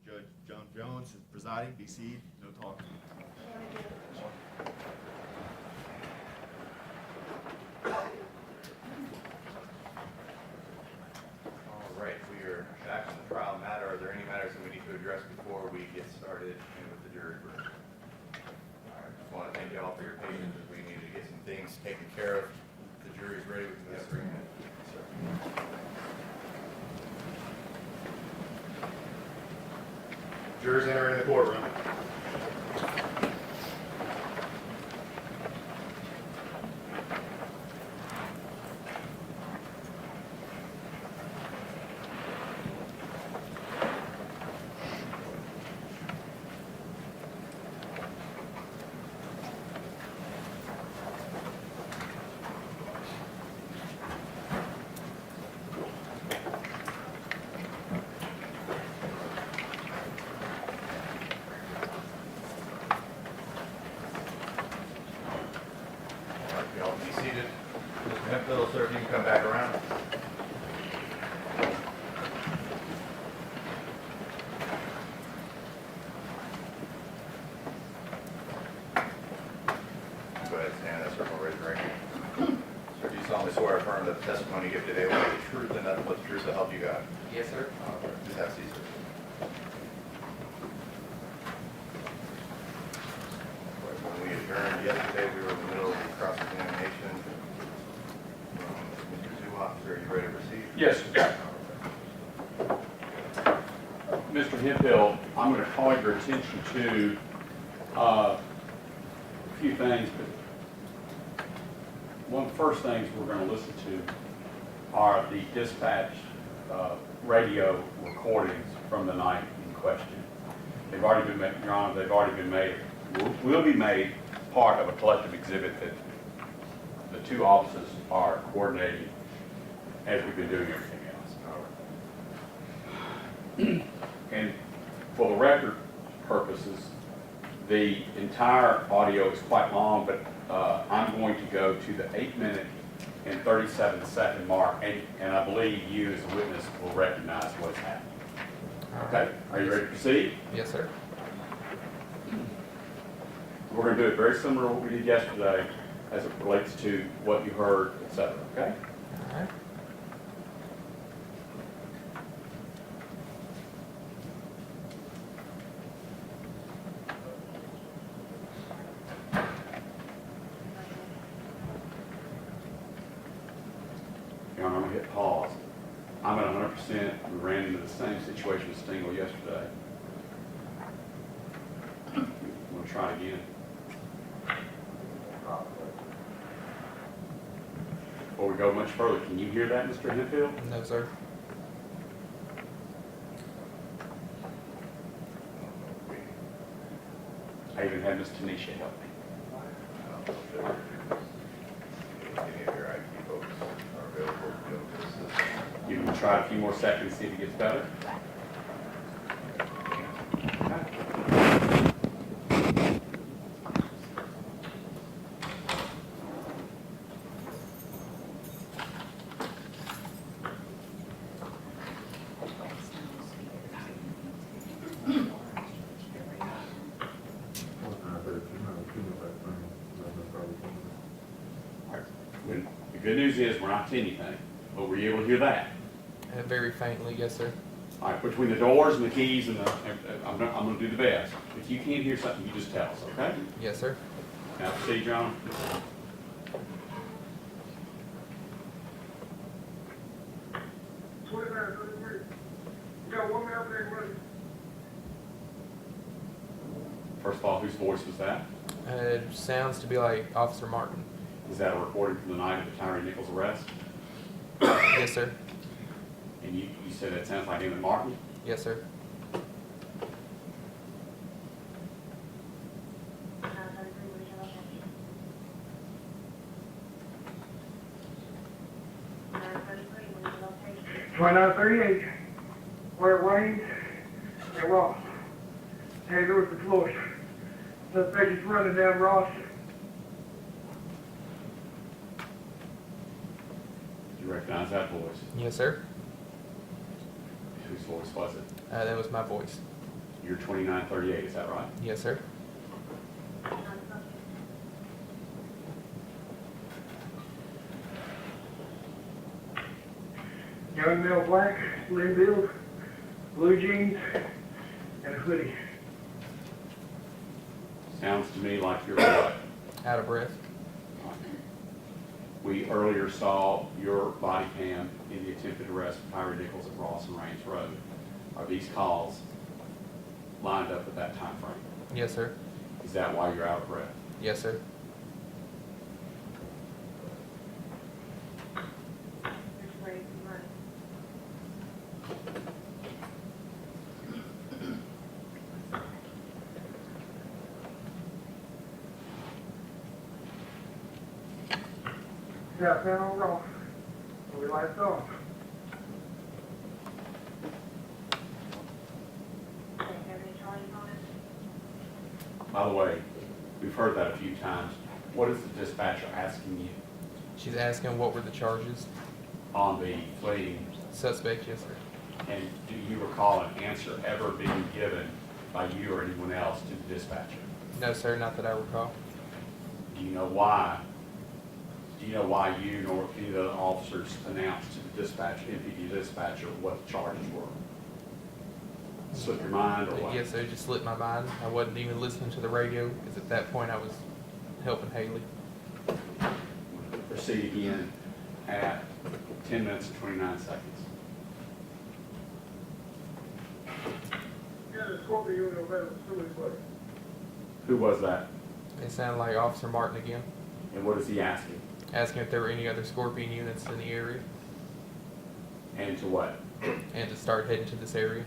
Judge John Jones is presiding. Be seated. No talking. All right, we are back on the trial matter. Are there any matters that we need to address before we get started with the jury room? All right, just want to thank you all for your patience as we needed to get some things taken care of. The jury's ready. We can get started. Jurors entering the courtroom. Y'all be seated. Mr. Hemphill, sir, if you can come back around. Go ahead and stand there, sir. We'll raise your right hand. Sir, do you solemnly swear or affirm that the testimony you give today will be the truth and nothing but the truth to help you God? Yes, sir. Please have a seat, sir. When we adjourned yesterday, we were in the middle of the cross-examination. Mr. Zuhoff, sir, are you ready to proceed? Yes, sir. Mr. Hemphill, I'm going to call your attention to a few things, but one of the first things we're going to listen to are the dispatch radio recordings from the night in question. They've already been made, Your Honor, they've already been made, will be made part of a collective exhibit that the two officers are coordinating as we've been doing everything else. And for the record purposes, the entire audio is quite long, but I'm going to go to the 8-minute and 37-second mark, and I believe you as a witness will recognize what's happening. Okay, are you ready to proceed? Yes, sir. We're going to do it very similar to what we did yesterday as it relates to what you heard, et cetera, okay? All right. Your Honor, I'm going to hit pause. I'm at 100%. We ran into the same situation with Stingle yesterday. We'll try it again. Before we go much further, can you hear that, Mr. Hemphill? No, sir. I even had Miss Tanisha help me. Any of your IT folks are available to be able to assist. You can try a few more seconds, see if it gets better. The good news is we're not to anything, but were you able to hear that? Very faintly, yes, sir. All right, between the doors and the keys and the, I'm going to do the best. If you can't hear something, you just tell us, okay? Yes, sir. Now proceed, John. First of all, whose voice was that? It sounds to be like Officer Martin. Is that a recording from the night of the Tyre Nichols arrest? Yes, sir. And you said that sounds like him and Martin? Yes, sir. $29.38, where Wayne and Ross. Hey, Lewis and Floyd. Suspect is running down Ross. Do you recognize that voice? Yes, sir. Whose voice was it? That was my voice. You're 2938, is that right? Yes, sir. Young male, black, slim build, blue jeans, and a hoodie. Sounds to me like you're what? Out of breath. We earlier saw your body cam in the attempted arrest of Tyre Nichols at Ross and Rains Road. Are these calls lined up at that time frame? Yes, sir. Is that why you're out of breath? Yes, sir. Southbound on Ross, where we left off. By the way, we've heard that a few times. What is the dispatcher asking you She's asking what were the charges. on the fleeing? Suspect, yes, sir. And do you recall an answer ever being given by you or anyone else to the dispatcher? No, sir, not that I recall. Do you know why? Do you know why you nor any of the other officers announced to the dispatcher, MPD dispatcher, what the charges were? Slip your mind or what? Yes, sir, it just slipped my mind. I wasn't even listening to the radio because at that point I was helping Haley. Proceed again at 10 minutes and 29 seconds. Yeah, the Scorpio unit over at the Stewie place. Who was that? It sounded like Officer Martin again, And what is he asking? asking if there were any other Scorpion units in the area And to what? and to start heading to this area.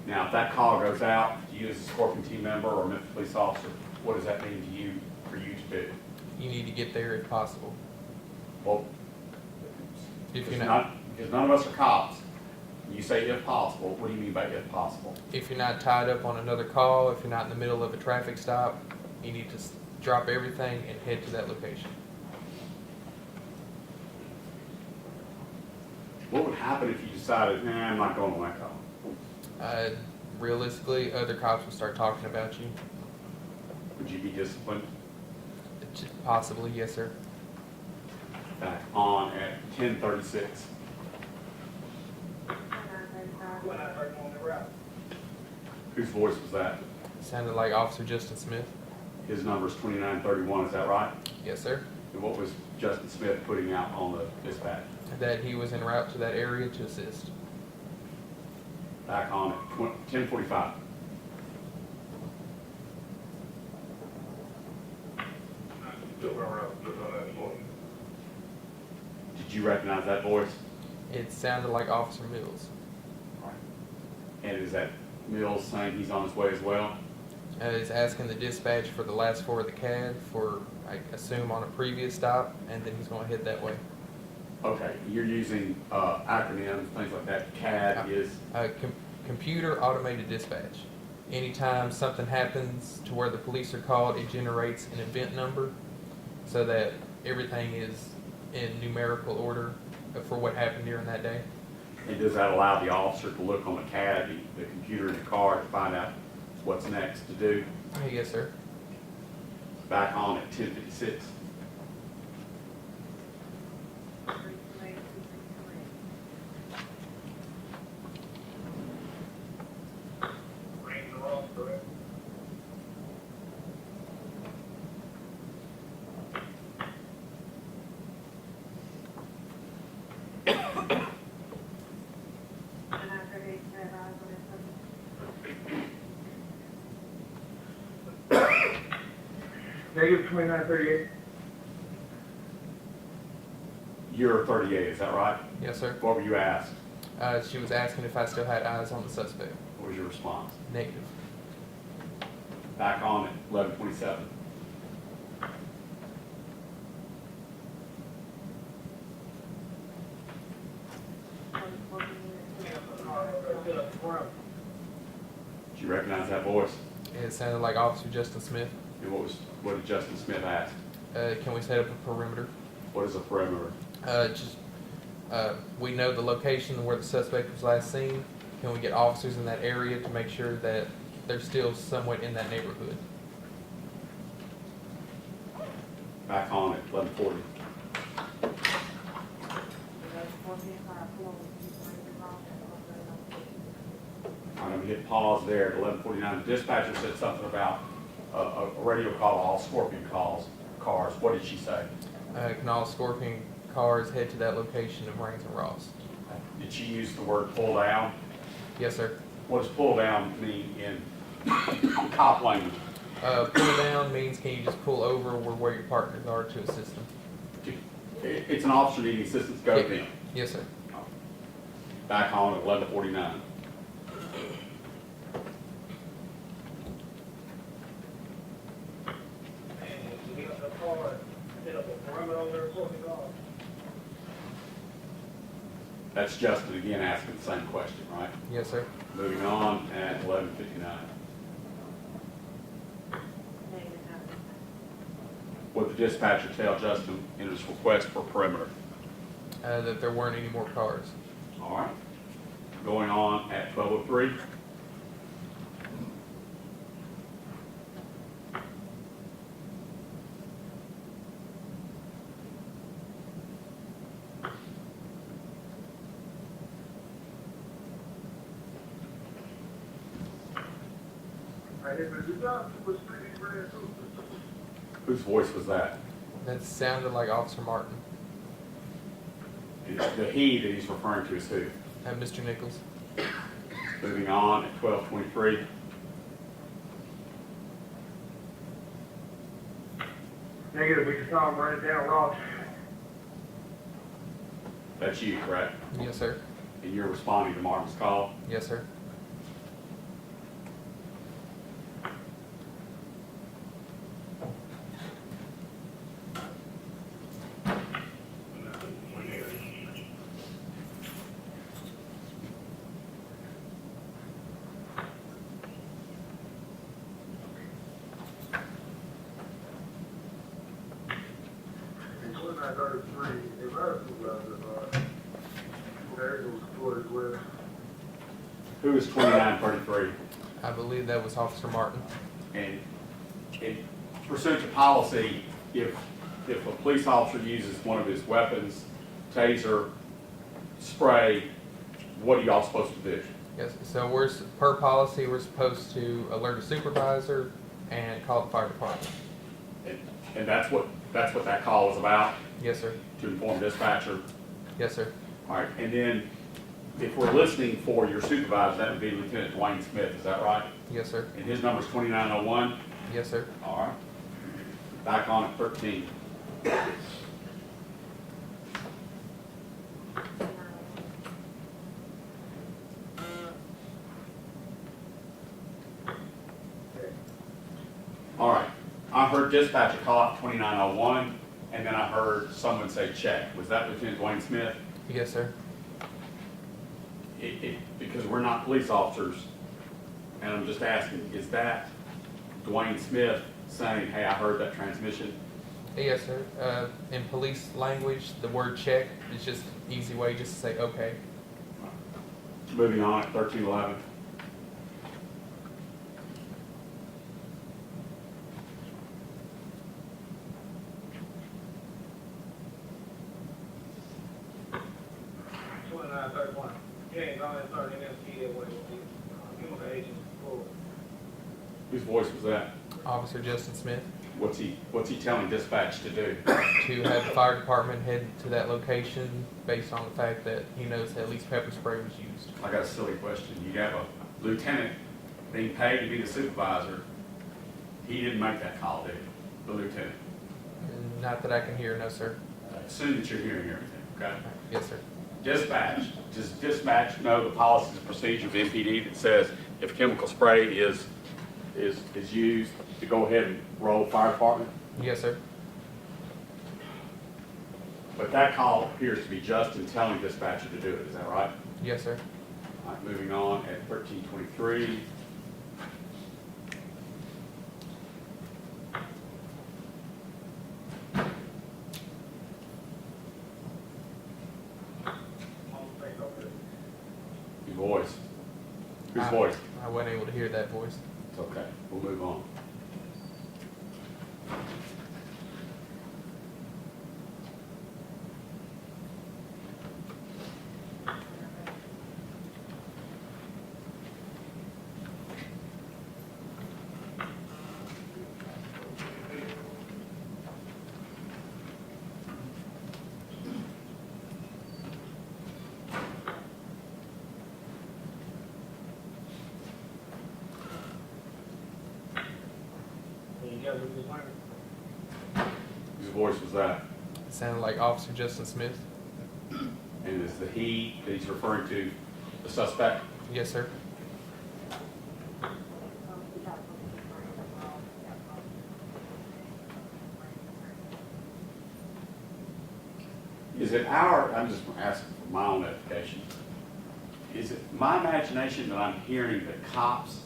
Now, if that call goes out to you as a Scorpion team member or a Memphis police officer, what does that mean to you, for you to do? You need to get there if possible. Well, If because you're not, none of us are cops. You say if possible, what do you mean by if possible? if you're not tied up on another call, if you're not in the middle of a traffic stop, you need to drop everything and head to that location. What would happen if you decided, nah, I'm not going on that call? Realistically, other cops will start talking about you. Would you be disciplined? Possibly, yes, sir. Back on at 10:36. When I heard him on the route. Whose voice was that? Sounded like Officer Justin Smith. His number's 2931, is that right? Yes, sir. And what was Justin Smith putting out on the dispatch? That he was en route to that area to assist. Back on at 10:45. Did you recognize that voice? It sounded like Officer Mills. And is that Mills saying he's on his way as well? He's asking the dispatch for the last four of the CAD for, I assume, on a previous stop, and then he's going to head that way. Okay, you're using acronyms, things like that. CAD is, Computer automated dispatch. Anytime something happens to where the police are called, it generates an event number so that everything is in numerical order for what happened during that day. and does that allow the officer to look on the CAD, the computer in the car, to find out what's next to do? Yes, sir. Back on at 10:56. Negative 2938. You're 38, is that right? Yes, sir. What were you asked? She was asking if I still had eyes on the suspect. What was your response? Negative. Back on at 11:27. Did you recognize that voice? It sounded like Officer Justin Smith. And what did Justin Smith ask? Can we set up a perimeter? What is a perimeter? We know the location where the suspect was last seen. Can we get officers in that area to make sure that they're still somewhat in that neighborhood? Back on at 11:40. I'm gonna hit pause there at 11:49. The dispatcher said something about a radio call, all Scorpion cars. What did she say? Can all Scorpion cars head to that location of Rains and Ross? Did she use the word pull down? Yes, sir. What does pull down mean in cop language? Pull down means can you just pull over where your partners are to assist them? It's an officer needing assistance, go to them. Yes, sir. Back on at 11:49. That's Justin again asking the same question, right? Yes, sir. Moving on at 11:59. What did the dispatcher tell Justin in his request for perimeter? That there weren't any more cars. All right. Going on at 12:03. Whose voice was that? That sounded like Officer Martin. The he that he's referring to is who? Mr. Nichols. Moving on at 12:23. Negative, we just saw him running down Ross. That's you, correct? Yes, sir. And you're responding to Martin's call? Yes, sir. Who is 2933? I believe that was Officer Martin. And pursuant to policy, if a police officer uses one of his weapons, taser, spray, what are y'all supposed to do? Yes, so per policy, we're supposed to alert a supervisor and call the fire department. And that's what that call was about, Yes, sir. to inform dispatcher? Yes, sir. All right, and then if we're listening for your supervisor, that would be Lieutenant Dwayne Smith, is that right? Yes, sir. And his number's 2901? Yes, sir. All right. Back on at 13. All right. I heard dispatcher call out 2901, and then I heard someone say check. Was that Lieutenant Dwayne Smith? Yes, sir. Because we're not police officers, and I'm just asking, is that Dwayne Smith saying, hey, I heard that transmission? Yes, sir. In police language, the word check is just an easy way just to say okay. Moving on at 1311. Whose voice was that? Officer Justin Smith, What's he telling dispatch to do? to have the fire department head to that location based on the fact that he knows that at least pepper spray was used. I got a silly question. You have a lieutenant being paid to be the supervisor. He didn't make that call, did he? The lieutenant. Not that I can hear, no, sir. Assume that you're hearing everything, okay? Yes, sir. Dispatch, does dispatch know the policies and procedures of MPD that says if chemical spray is used, to go ahead and roll fire department? Yes, sir. But that call appears to be Justin telling dispatcher to do it, is that right? Yes, sir. All right, moving on at 1323. Your voice. Whose voice? I wasn't able to hear that voice. It's okay, we'll move on. Whose voice was that? It sounded like Officer Justin Smith. And is the he that he's referring to the suspect? Yes, sir. Is it our, I'm just asking for my own edification, is it my imagination that I'm hearing the cops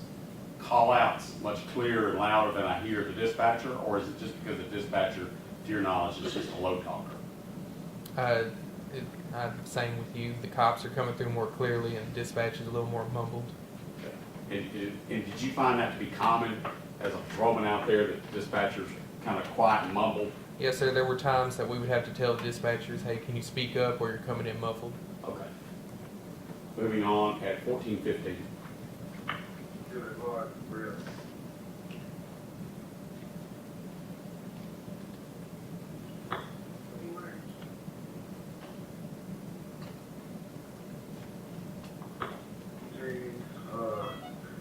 call outs much clearer and louder than I hear the dispatcher, or is it just because the dispatcher, to your knowledge, is just a low talker? I'm same with you. The cops are coming through more clearly, and dispatch is a little more mumbled. And did you find that to be common as a patrolman out there, that dispatchers kind of quiet and mumble? Yes, sir. There were times that we would have to tell dispatchers, "Hey, can you speak up, or you're coming in muffled?" Okay. Moving on at 14:15.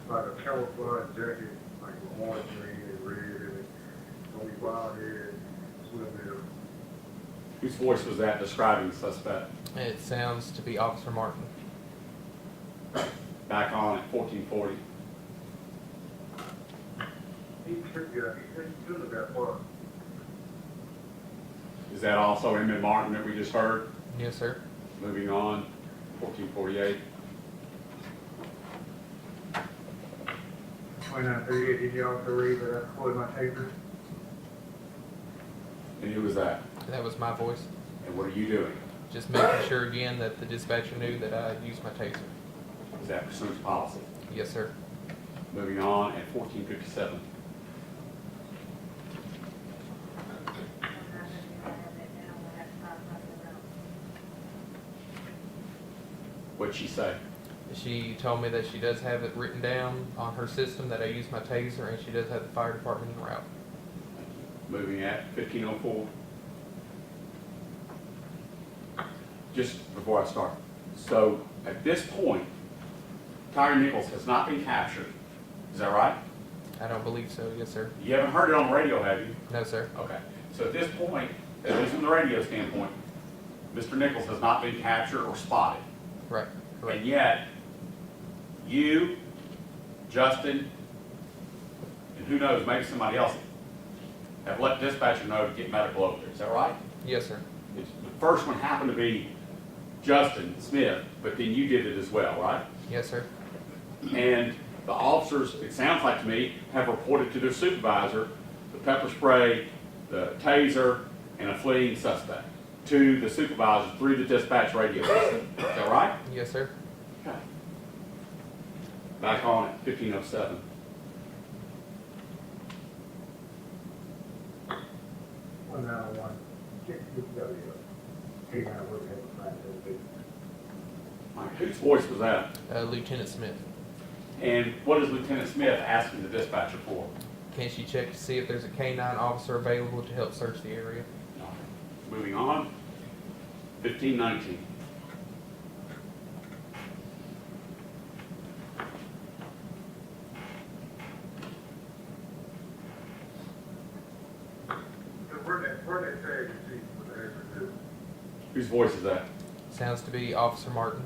Like a camouflage jacket, like with orange, green, and red, and it's gonna be wild head, swim there. Whose voice was that describing the suspect? It sounds to be Officer Martin. Back on at 14:40. He couldn't have got far. Is that also Emmett Martin that we just heard? Yes, sir. Moving on, 14:48. 2938, did you also read that I deployed my taser? And who was that? That was my voice. And what are you doing? Just making sure again that the dispatcher knew that I used my taser. Is that pursuant to policy? Yes, sir. Moving on at 14:57. What'd she say? She told me that she does have it written down on her system that I use my taser, and she does have the fire department en route. Moving at 15:04. Just before I start, so at this point, Tyre Nichols has not been captured. Is that right? I don't believe so. Yes, sir. You haven't heard it on the radio, have you? No, sir. Okay. So at this point, at least from the radio standpoint, Mr. Nichols has not been captured or spotted. Right. Correct. And yet, you, Justin, and who knows, maybe somebody else, have let dispatcher know to get medical over there. Is that right? Yes, sir. The first one happened to be Justin Smith, but then you did it as well, right? Yes, sir. And the officers, it sounds like to me, have reported to their supervisor the pepper spray, the taser, and a fleeing suspect to the supervisor through the dispatch radio system. Is that right? Yes, sir. Okay. Back on at 15:07. One now, one. All right, whose voice was that? Lieutenant Smith. And what is Lieutenant Smith asking the dispatcher for? Can she check to see if there's a K-9 officer available to help search the area? Moving on, 15:19. Where they tag you see with the extra Whose voice is that? Sounds to be Officer Martin.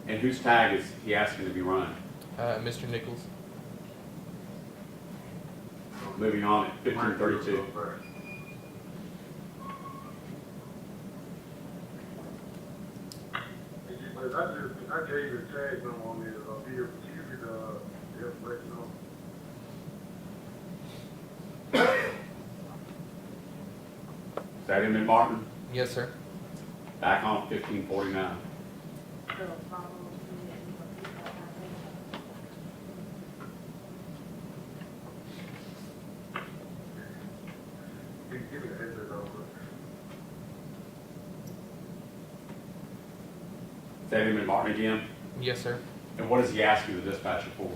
And whose tag is he asking to be run? Mr. Nichols. Moving on at 15:32. I gave you the tag number on the here, but you could, help let you know. Is that Emmett Martin? Yes, sir. Back on 15:49. Is that him and Martin again? Yes, sir. And what does he ask you, the dispatcher, for?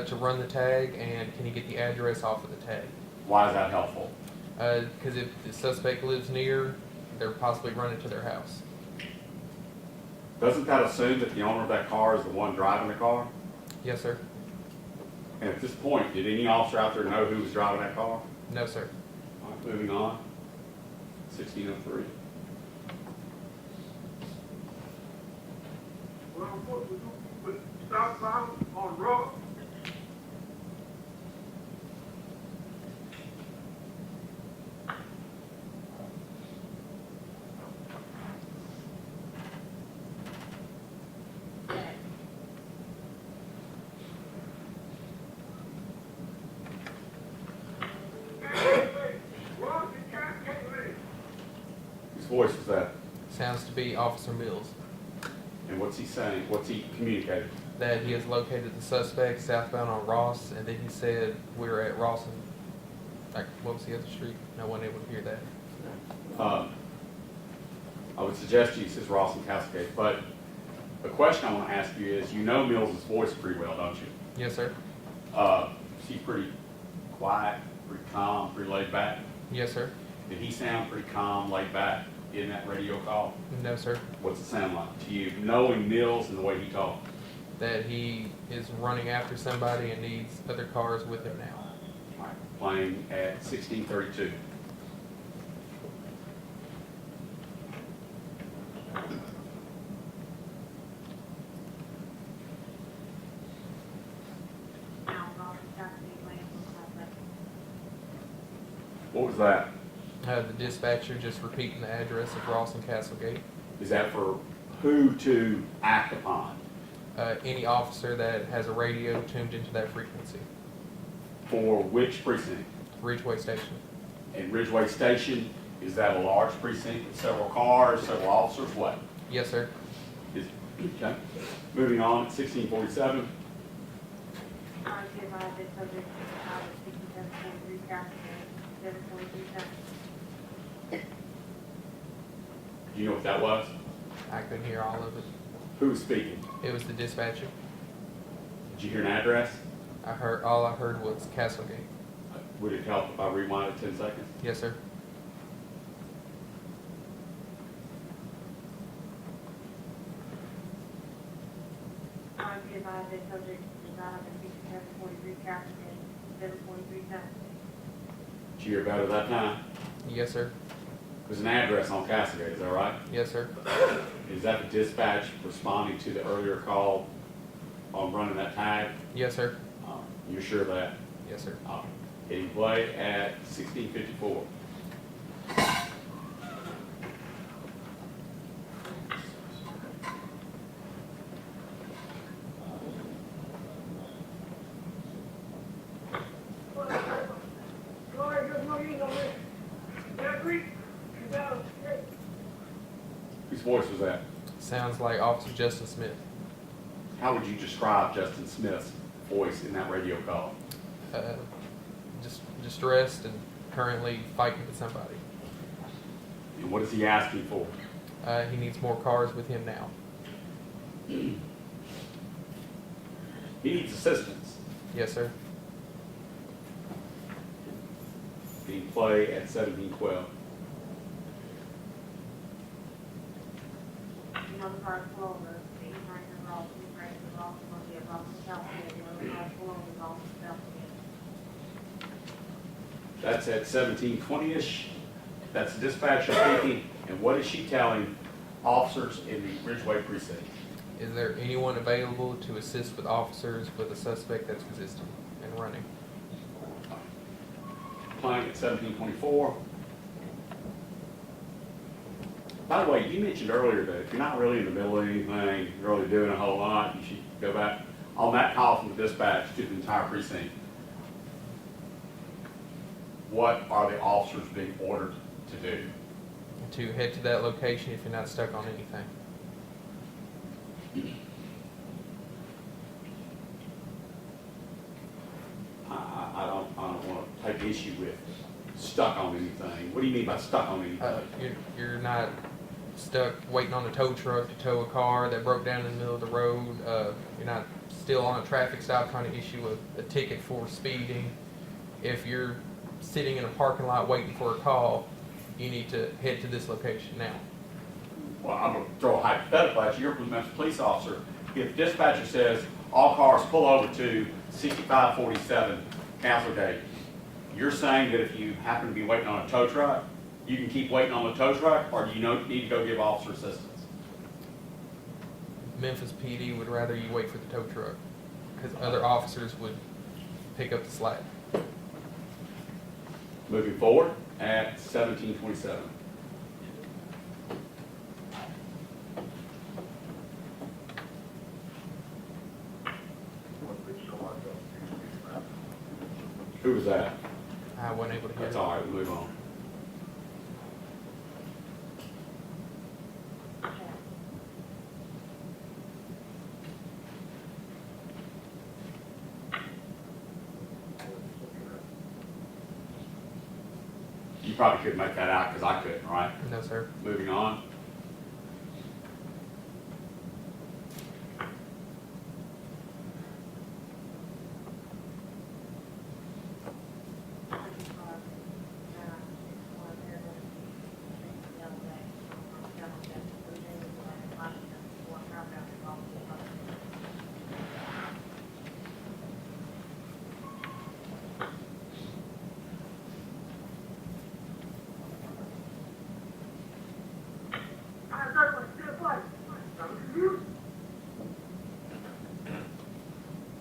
To run the tag, and can you get the address off of the tag? Why is that helpful? Because if the suspect lives near, they're possibly running to their house. Doesn't that assume that the owner of that car is the one driving the car? Yes, sir. And at this point, did any officer out there know who was driving that car? No, sir. All right, moving on. 1603. Well, what we do with stop sign on road? Whose voice was that? Sounds to be Officer Mills. And what's he saying? What's he communicating? That he has located the suspect southbound on Ross, and then he said we were at Ross and, like, what was the other street? No one able to hear that. I would suggest he says Ross and Cascade, but the question I want to ask you is, you know Mills' voice pretty well, don't you? Yes, sir. He's pretty quiet, pretty calm, pretty laid back. Yes, sir. Did he sound pretty calm, laid back in that radio call? No, sir. What's it sound like to you, knowing Mills and the way he talked? That he is running after somebody and needs other cars with him now. All right, playing at 1632. What was that? The dispatcher just repeating the address of Ross and Castlegate. Is that for who to act upon? Any officer that has a radio tuned into that frequency. For which precinct? Ridgeway Station. And Ridgeway Station, is that a large precinct with several cars, several officers, what? Yes, sir. Okay. Moving on, 1647. Do you know what that was? I couldn't hear all of it. Who was speaking? It was the dispatcher. Did you hear an address? All I heard was Castlegate. Would it help if I rewind it 10 seconds? Yes, sir. Did you hear about it that time? Yes, sir. There's an address on Cascade, is that right? Yes, sir. Is that the dispatch responding to the earlier call on running that tag? Yes, sir. You're sure of that? Yes, sir. Hitting play at 1654. Whose voice was that? Sounds like Officer Justin Smith. How would you describe Justin Smith's voice in that radio call? Just distressed and currently fighting with somebody. And what is he asking for? He needs more cars with him now. He needs assistance. Yes, sir. Hitting play at 1712. That's at 1720-ish. That's the dispatcher speaking. And what is she telling officers in the Ridgeway precinct? Is there anyone available to assist with officers with a suspect that's resisting and running? Playing at 1724. By the way, you mentioned earlier that if you're not really in the middle of anything, you're really doing a whole lot, you should go back. On that call from the dispatch to the entire precinct, what are the officers being ordered to do? To head to that location if you're not stuck on anything. I don't want to take issue with stuck on anything. What do you mean by stuck on anything? You're not stuck waiting on a tow truck to tow a car that broke down in the middle of the road. You're not still on a traffic stop trying to issue a ticket for speeding. If you're sitting in a parking lot waiting for a call, you need to head to this location now. Well, I'm gonna throw a hypothetical at you. You're a Memphis police officer. If dispatcher says all cars pull over to 6547 Council Gate, you're saying that if you happen to be waiting on a tow truck, you can keep waiting on the tow truck, or do you need to go give officer assistance? Memphis PD would rather you wait for the tow truck because other officers would pick up the slack. Moving forward at 1727. Who was that? I wasn't able to hear That's it. all right, we'll move on. You probably couldn't make that out because I couldn't, right? No, sir. Moving on.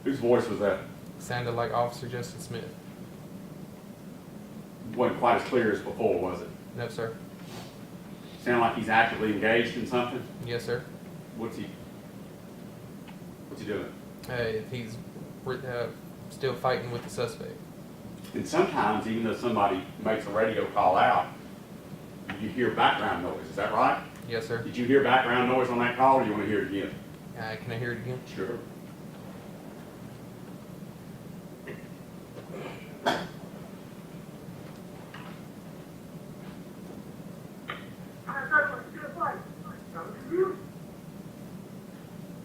Whose voice was that? Sounded like Officer Justin Smith. Wasn't quite as clear as before, was it? No, sir. Sound like he's actively engaged in something? Yes, sir. What's he doing? He's still fighting with the suspect. And sometimes, even though somebody makes a radio call out, you hear background noise, is that right? Yes, sir. Did you hear background noise on that call, or you want to hear it again? Can I hear it again? Sure.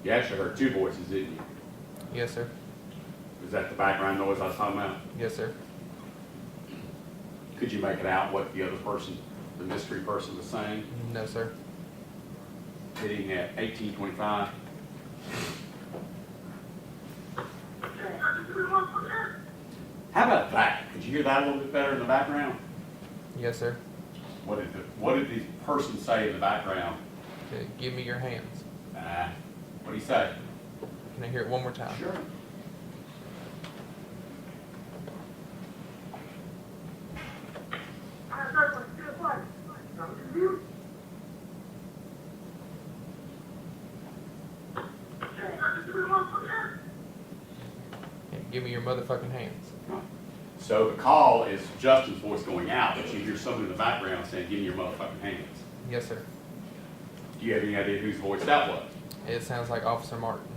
You actually heard two voices, didn't you? Yes, sir. Is that the background noise I was talking about? Yes, sir. Could you make it out what the other person, the mystery person, was saying? No, sir. Hitting at 1825. How about that? Could you hear that a little bit better in the background? Yes, sir. What did the person say in the background? Give me your hands. What do you say? Can I hear it one more time? Sure. Give me your motherfucking hands. So the call is Justin's voice going out, but you hear someone in the background saying, "Give me your motherfucking hands." Yes, sir. Do you have any idea whose voice that was? It sounds like Officer Martin.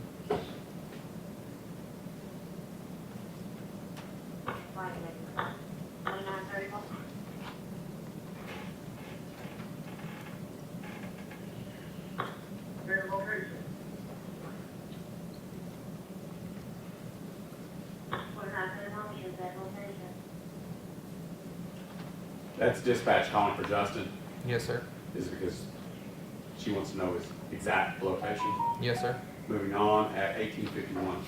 That's dispatch calling for Justin. Yes, sir. Is it because she wants to know his exact location? Yes, sir. Moving on at 1851.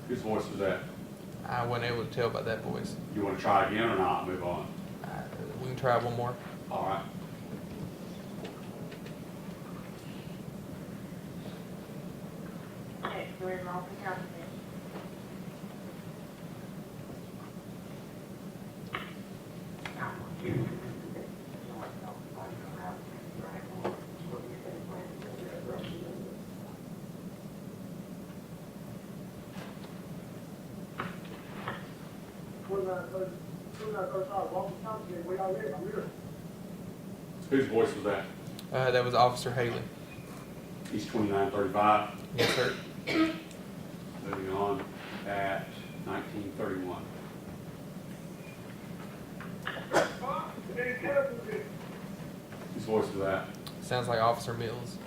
Whose voice was that? I wasn't able to tell by that voice. You want to try again or not? Move on. We can try one more. All right. Whose voice was that? That was Officer Haley. East 2935. Yes, sir. Moving on at 1931. Whose voice is that? Sounds like Officer Mills.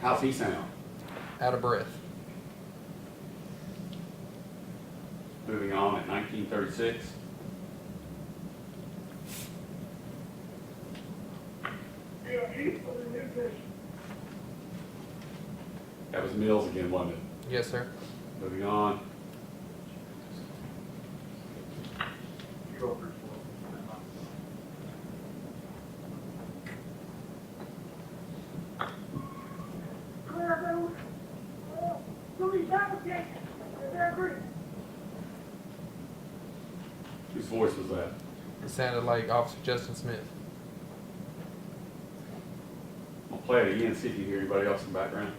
How's he sound? Out of breath. Moving on at 1936. That was Mills again, wasn't it? Yes, sir. Moving on. Whose voice was that? It sounded like Officer Justin Smith. I'll play it again, see if you hear anybody else in the background.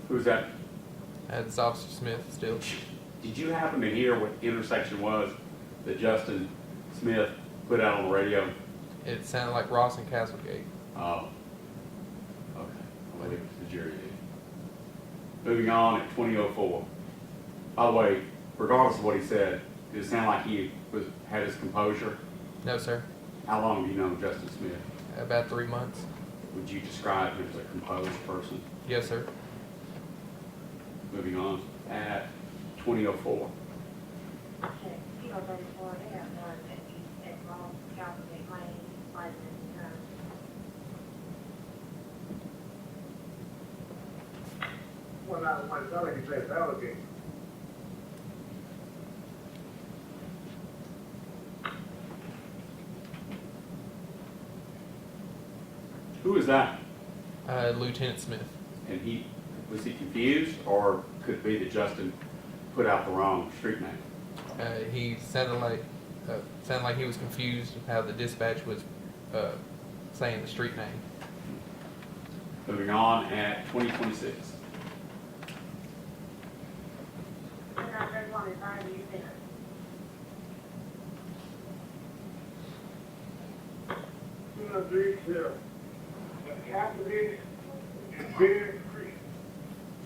Who's that? It's Officer Smith still. Did you happen to hear what intersection was that Justin Smith put out on the radio? It sounded like Ross and Castlegate. Oh. Okay. I'll leave it to the jury. Moving on at 2004. By the way, regardless of what he said, did it sound like he had his composure? No, sir. How long have you known Justin Smith? About 3 months. Would you describe him as a composed person? Yes, sir. Moving on at 2004. Well, I thought he said alligator. Who is that? Lieutenant Smith. And was he confused, or could it be that Justin put out the wrong street name? He sounded like he was confused of how the dispatch was saying the street name. Moving on at 2026.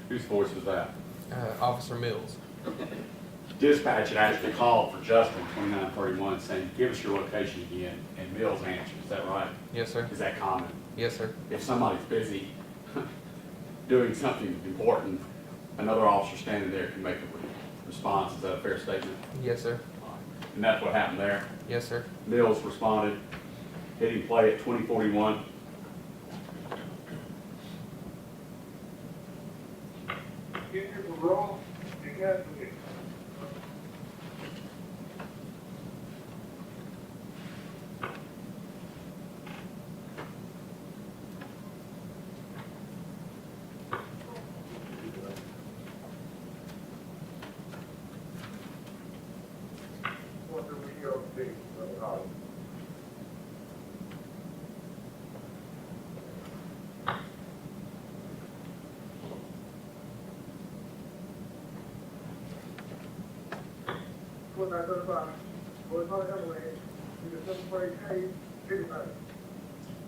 Whose voice was that? Officer Mills. Dispatch had actually called for Justin 2931 saying, give us your location again, and Mills answered. Is that right? Yes, sir. Is that common? Yes, sir. If somebody's busy doing something important, another officer standing there can make a response. Is that a fair statement? Yes, sir. And that's what happened there. Yes, sir. Mills responded, hitting play at 2041.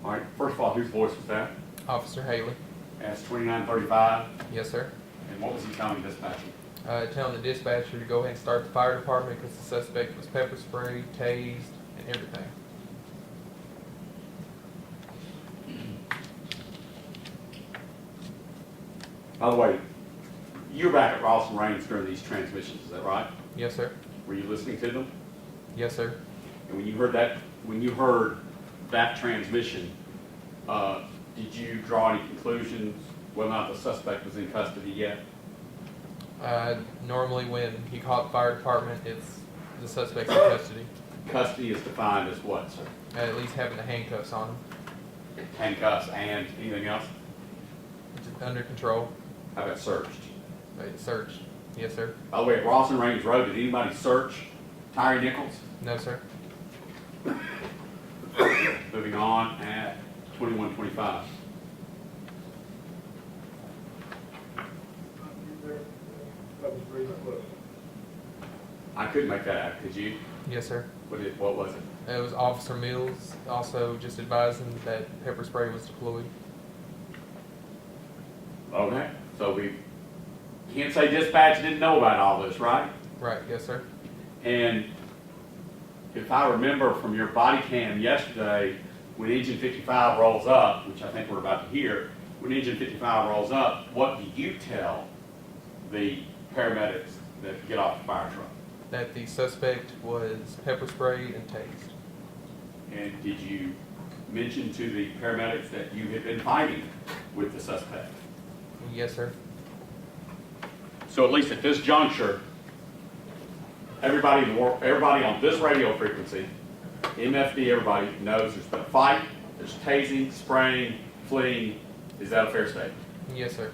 All right, first of all, whose voice was that? Officer Haley. That's 2935. Yes, sir. And what was he telling dispatcher? Telling the dispatcher to go ahead and start the fire department because the suspect was pepper sprayed, tased, and everything. By the way, you were back at Ross and Raines during these transmissions, is that right? Yes, sir. Were you listening to them? Yes, sir. And when you heard that transmission, did you draw any conclusions whether or not the suspect was in custody yet? Normally when he called the fire department, it's the suspect's in custody. Custody is defined as what, sir? At least having the handcuffs on him. Handcuffs and anything else? It's under control. How about searched? Wait, searched. Yes, sir. By the way, at Rawson Range Road, did anybody search Tyre Nichols? No, sir. Moving on at 2125. That was really close. I couldn't make that out, could you? Yes, sir. What was it? It was Officer Mills, also just advising that pepper spray was deployed. Okay, so we can't say dispatch didn't know about all this, right? Right, yes, sir. And if I remember from your body cam yesterday, when engine 55 rolls up, which I think we're about to hear, when engine 55 rolls up, what do you tell the paramedics that get off the fire truck? That the suspect was pepper sprayed and tased. And did you mention to the paramedics that you had been fighting with the suspect? Yes, sir. So at least at this juncture, everybody on this radio frequency, MFD, everybody knows there's been a fight, there's tasing, spraying, fleeing. Is that a fair statement? Yes, sir.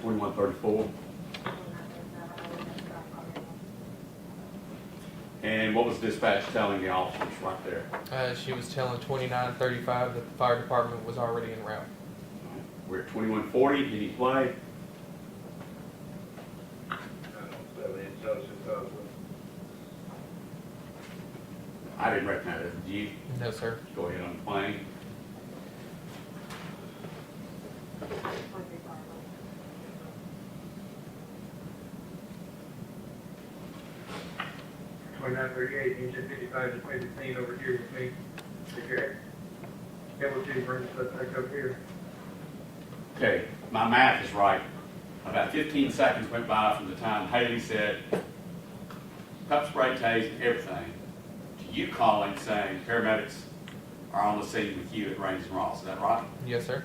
2134. And what was dispatch telling the officers right there? She was telling 2935 that the fire department was already en route. We're at 2140. Any play? I didn't recognize it. Did you? No, sir. Go ahead on the plane. $29.38, engine 55 just made the scene over here with me. Okay. Able to bring the suspect up here. Okay, my math is right. About 15 seconds went by from the time Haley said, pepper spray, tase, everything, to you calling saying paramedics are on the scene with you at Range and Ross. Is that right? Yes, sir.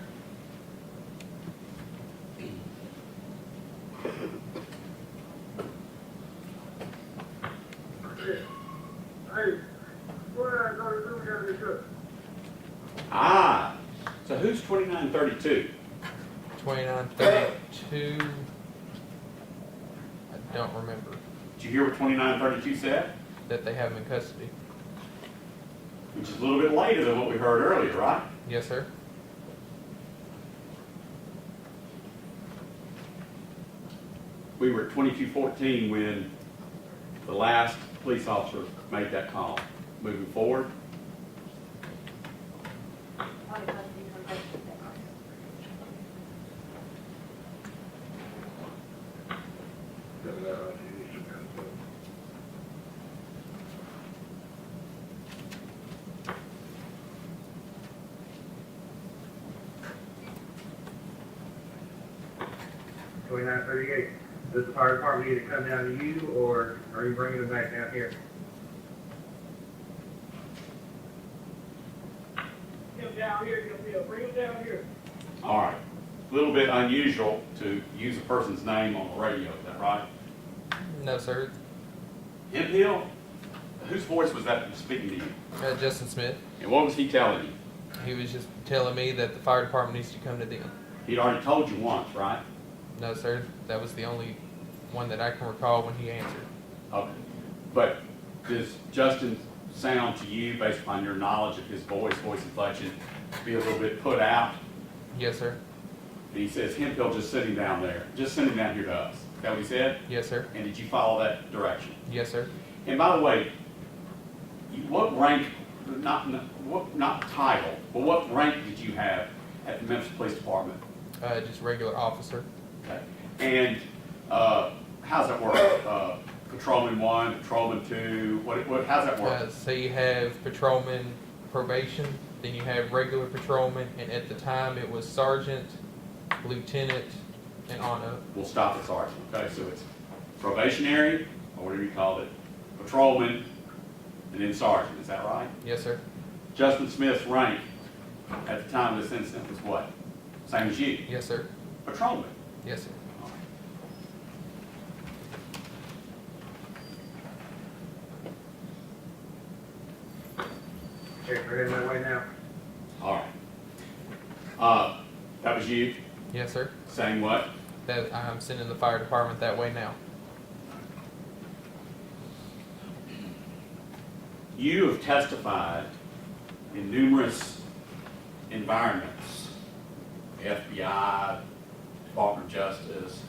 Hey, what are I going to do down this truck? Ah, so who's 2932? 2932. I don't remember Did you hear what 2932 said? that they have him in custody. Which is a little bit later than what we heard earlier, right? Yes, sir. We were at 2214 when the last police officer made that call. Moving forward, $29.38. Does the fire department need to come down to you, or are you bringing them back down here? Get them down here, bring them down here. all right. A little bit unusual to use a person's name on the radio, is that right? No, sir. Hemphill? Whose voice was that speaking to you? Justin Smith. And what was he telling you? He was just telling me that the fire department needs to come to them. He'd already told you once, right? No, sir. That was the only one that I can recall when he answered. Okay. But does Justin sound to you, based upon your knowledge of his voice inflection, be a little bit put out? Yes, sir. And he says, Hemphill just sitting down there, just sitting down here to us. Is that what he said? Yes, sir. And did you follow that direction? Yes, sir. And by the way, what rank, not title, but what rank did you have at the Memphis Police Department? Just regular officer. Okay. And how's that work? Patrolman 1, Patrolman 2, how's that work? So you have patrolman probation, then you have regular patrolman, and at the time it was sergeant, lieutenant, and on up. We'll stop at sergeant, okay? So it's probationary, or whatever you call it, patrolman, and then sergeant, is that right? Yes, sir. Justin Smith's rank at the time of this incident was what? Same as you? Yes, sir. Patrolman. Yes, sir. Okay, we're heading that way now. All right. That was as you? Yes, sir. Saying what? That I'm sending the fire department that way now. You have testified in numerous environments, FBI, Department of Justice,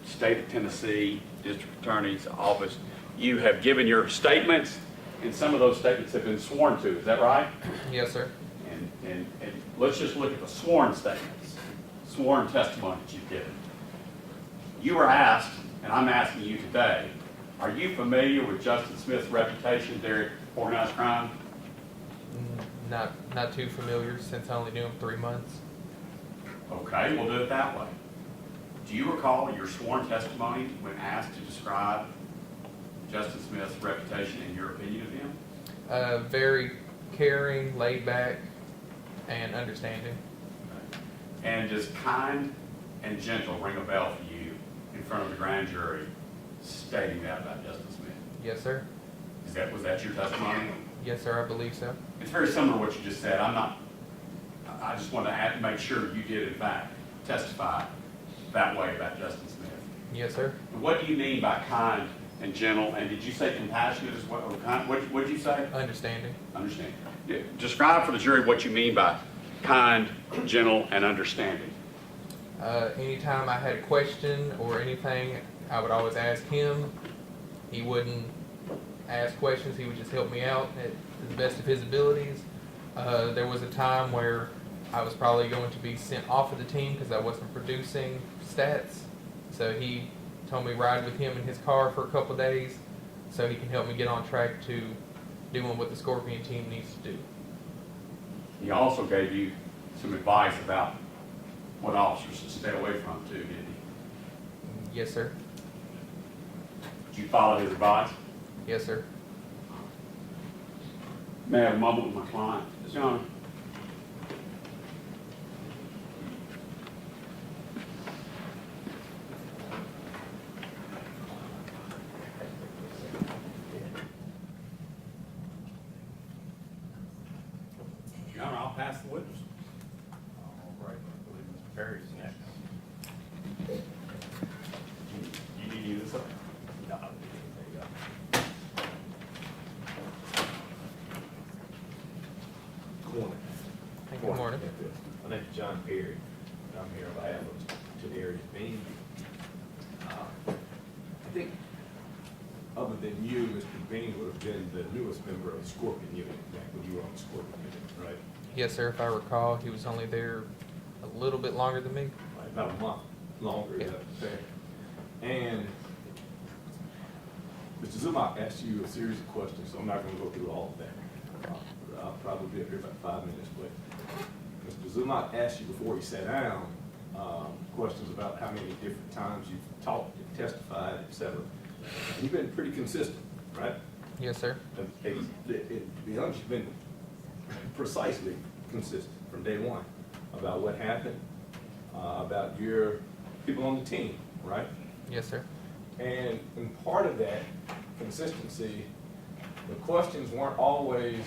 State of Tennessee, District Attorney's Office. You have given your statements, and some of those statements have been sworn to. Is that right? Yes, sir. And let's just look at the sworn statements, sworn testimony that you've given. You were asked, and I'm asking you today, are you familiar with Justin Smith's reputation there at organized crime? Not too familiar since I only knew him 3 months. Okay, we'll do it that way. Do you recall your sworn testimony when asked to describe Justin Smith's reputation and your opinion of him? Very caring, laid back, and understanding. And does kind and gentle ring a bell for you in front of the grand jury stating that about Justin Smith? Yes, sir. Was that your testimony? Yes, sir. I believe so. It's very similar to what you just said. I just want to make sure you did in fact testify that way about Justin Smith. Yes, sir. What do you mean by kind and gentle? And did you say compassionate as well? What did you say? Understanding. Understand. Yeah, describe for the jury what you mean by kind, gentle, and understanding. Anytime I had a question or anything, I would always ask him. He wouldn't ask questions. He would just help me out at the best of his abilities. There was a time where I was probably going to be sent off of the team because I wasn't producing stats. So he told me ride with him in his car for a couple of days so he can help me get on track to doing what the Scorpion team needs to do. He also gave you some advice about what officers to stay away from too, didn't he? Yes, sir. Did you follow his advice? Yes, sir. May I have a moment with my client? Yes, Your Honor. Your Honor, I'll pass the witness. All right, I believe Mr. Perry's next. You need to use this up? No, there you go. Good morning. Good morning. My name is John Perry. I'm here on behalf of Tyre Nichols. I think, other than you, Mr. Bean would have been the newest member of the Scorpion unit back when you were on the Scorpion unit, right? Yes, sir. If I recall, he was only there a little bit longer than me. Like about a month longer, is Yeah. that fair? And Mr. Zuma asked you a series of questions, so I'm not going to go through all of that. I'll probably be up here about 5 minutes, but Mr. Zuma asked you before he sat down questions about how many different times you've talked and testified, et cetera. You've been pretty consistent, right? Yes, sir. You've been precisely consistent from day one about what happened, about your people on the team, right? Yes, sir. And part of that consistency, the questions weren't always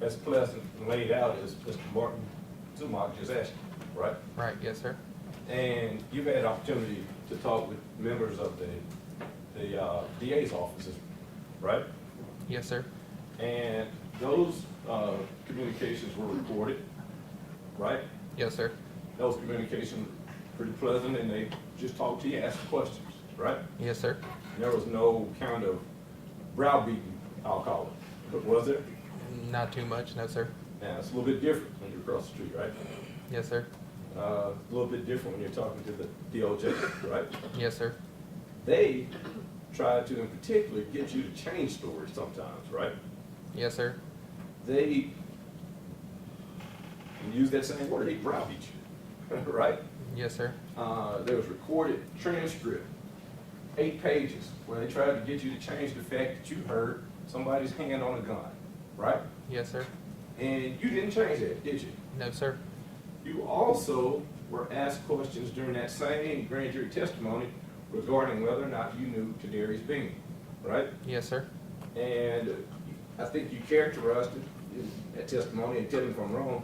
as pleasant and laid out as Mr. Martin Zumach just asked you, right? Right. Yes, sir. And you've had opportunity to talk with members of the DA's offices, right? Yes, sir. And those communications were recorded, right? Yes, sir. Those communications were pretty pleasant, and they just talked to you, asked questions, right? Yes, sir. There was no kind of browbeating, I'll call it. But was there? Not too much. No, sir. Now, it's a little bit different when you're across the street, right? Yes, sir. A little bit different when you're talking to the DOJ, right? Yes, sir. They try to, in particular, get you to change stories sometimes, right? Yes, sir. They use that same word, they browbeat you, right? Yes, sir. There was recorded transcript, 8 pages, where they tried to get you to change the fact that you heard somebody's hand on a gun, right? Yes, sir. And you didn't change that, did you? No, sir. You also were asked questions during that same grand jury testimony regarding whether or not you knew Kadarius Bean, right? Yes, sir. And I think you characterized it in that testimony, and tell me if I'm wrong,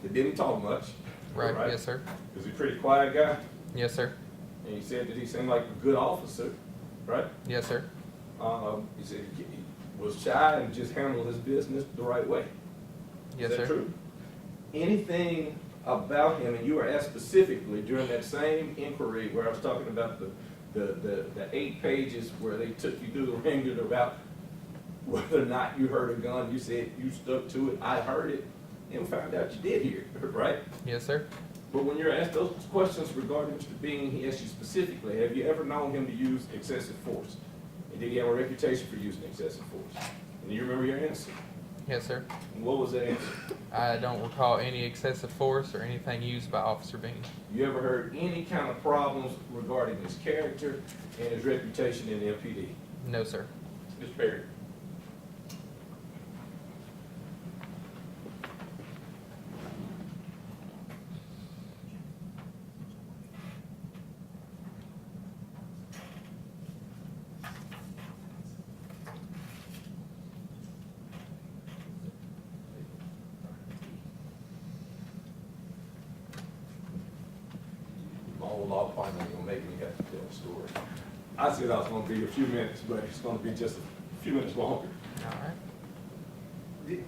it didn't talk much, Right, yes, sir. Is he a pretty quiet guy? Yes, sir. And you said that he seemed like a good officer, right? Yes, sir. You said he was shy and just handled his business the right way. Yes, Is that sir. true? Anything about him, and you were asked specifically during that same inquiry where I was talking about the 8 pages where they took you through the ringer about whether or not you heard a gun, you said you stuck to it, I heard it, and we found out you did hear it, right? Yes, sir. But when you're asked those questions regarding Mr. Bean, he asked you specifically, have you ever known him to use excessive force? And did he have a reputation for using excessive force? And do you remember your answer? Yes, sir. And what was that answer? I don't recall any excessive force or anything used by Officer Bean. You ever heard any kind of problems regarding his character and his reputation in the MPD? No, sir. Mr. Perry? My old law partner gonna make me have to tell a story. I said I was gonna be a few minutes, but it's gonna be just a few minutes longer. All right.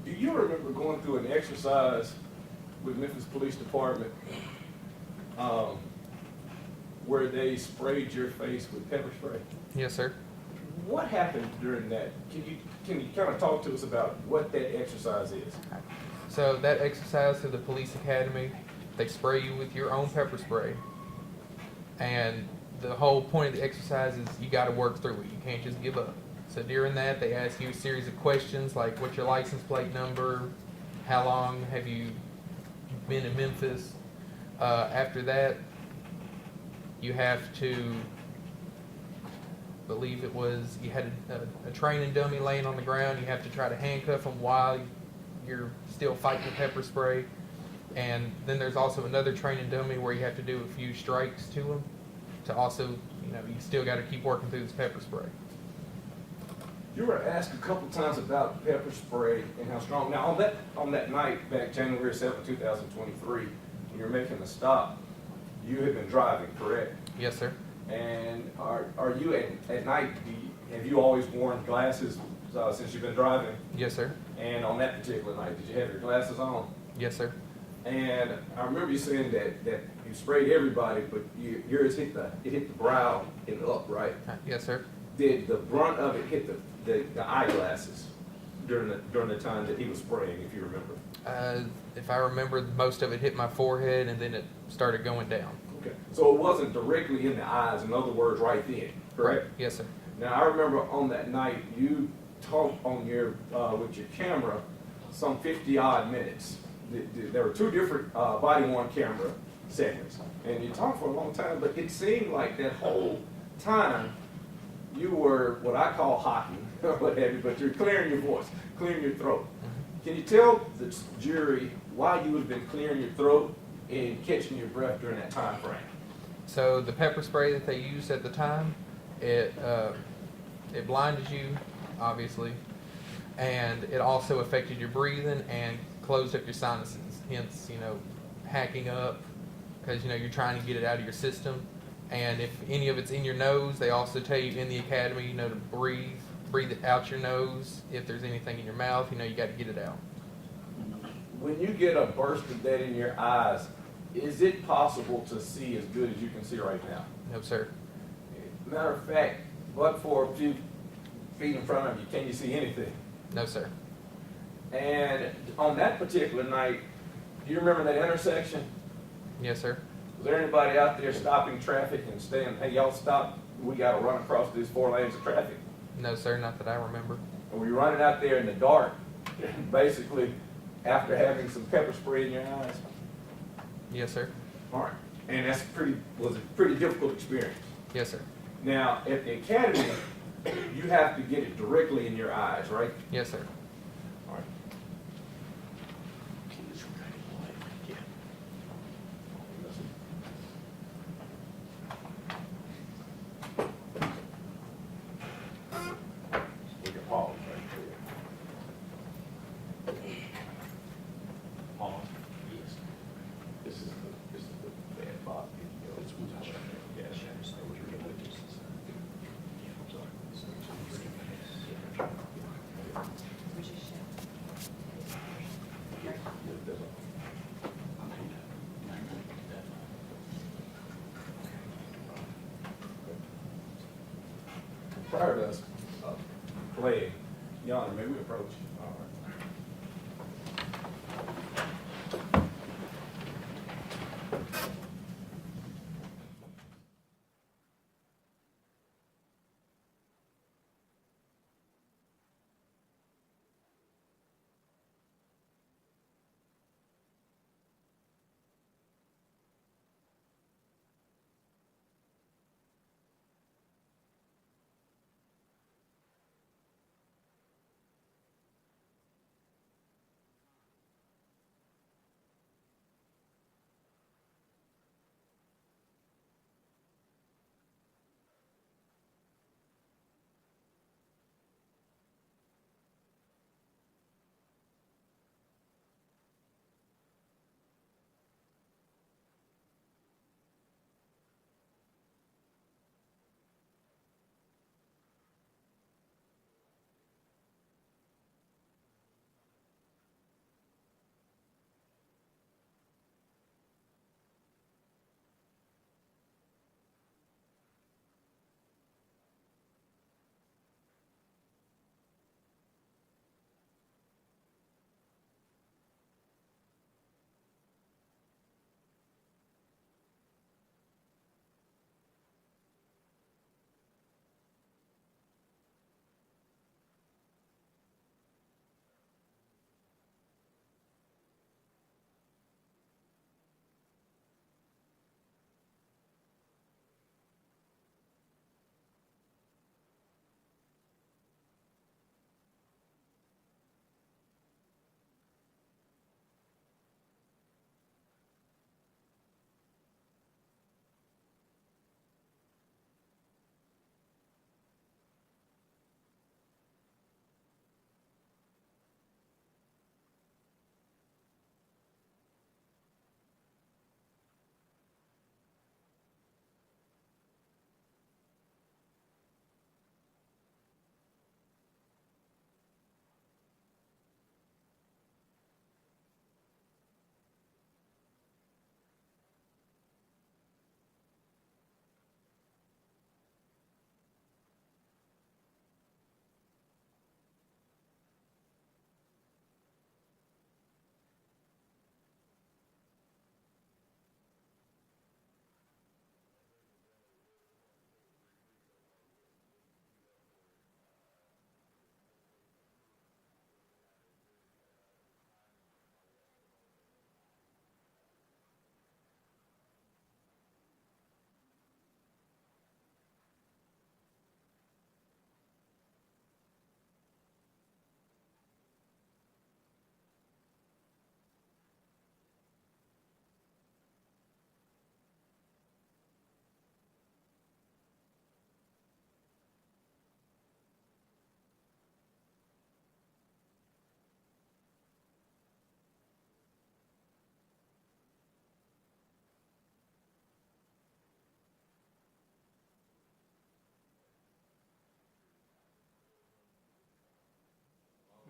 Do you remember going through an exercise with Memphis Police Department where they sprayed your face with pepper spray? Yes, sir. What happened during that? Can you kind of talk to us about what that exercise is? So that exercise through the police academy, they spray you with your own pepper spray. And the whole point of the exercise is you got to work through it. You can't just give up. So during that, they ask you a series of questions like what's your license plate number, how long have you been in Memphis. After that, you have to, believe it was, you had a training dummy laying on the ground. You have to try to handcuff them while you're still fighting the pepper spray. And then there's also another training dummy where you have to do a few strikes to them to also, you still got to keep working through this pepper spray. You were asked a couple times about pepper spray and how strong. Now, on that night, back January 7, 2023, when you were making the stop, you had been driving, correct? Yes, sir. And are you at night, have you always worn glasses since you've been driving? Yes, sir. And on that particular night, did you have your glasses on? Yes, sir. And I remember you saying that you sprayed everybody, but yours hit the brow and up, right? Yes, sir. Did the brunt of it hit the eyeglasses during the time that he was spraying, if you remember? If I remember, most of it hit my forehead and then it started going down. Okay. So it wasn't directly in the eyes, in other words, right then, correct? Yes, sir. Now, I remember on that night, you talked on with your camera some 50-odd minutes. There were 2 different body-worn camera segments, and you talked for a long time, but it seemed like that whole time you were what I call hocking, what have you, but you're clearing your voice, clearing your throat. Can you tell the jury why you would have been clearing your throat and catching your breath during that time frame? So the pepper spray that they used at the time, it blinded you, obviously, and it also affected your breathing and closed up your sinuses. Hence, hacking up because you're trying to get it out of your system. And if any of it's in your nose, they also tell you in the academy, to breathe it out your nose. If there's anything in your mouth, you got to get it out. When you get a burst of that in your eyes, is it possible to see as good as you can see right now? No, sir. Matter of fact, but for a few feet in front of you, can you see anything? No, sir. And on that particular night, do you remember that intersection? Yes, sir. Was there anybody out there stopping traffic and saying, hey, y'all stop, we got to run across these 4 lanes of traffic? No, sir, not that I remember. And were you running out there in the dark, basically, after having some pepper spray in your eyes? Yes, sir. All right. And was a pretty difficult experience. Yes, sir. Now, at the academy, you have to get it directly in your eyes, right? Yes, sir. All right. We can pause right there. Pause. Yes. prior to us playing, Your Honor, may we approach? All right.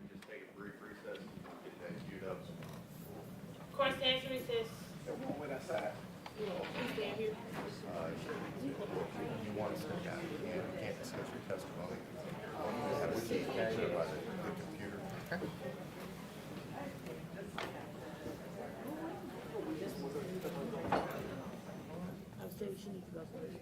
We just take a brief recess and get that queued up. Court stands in recess. Everyone went outside. You stand here. You want to step down, you can't discuss your testimony. You have a seat captured by the computer. I was saying she needs to go first.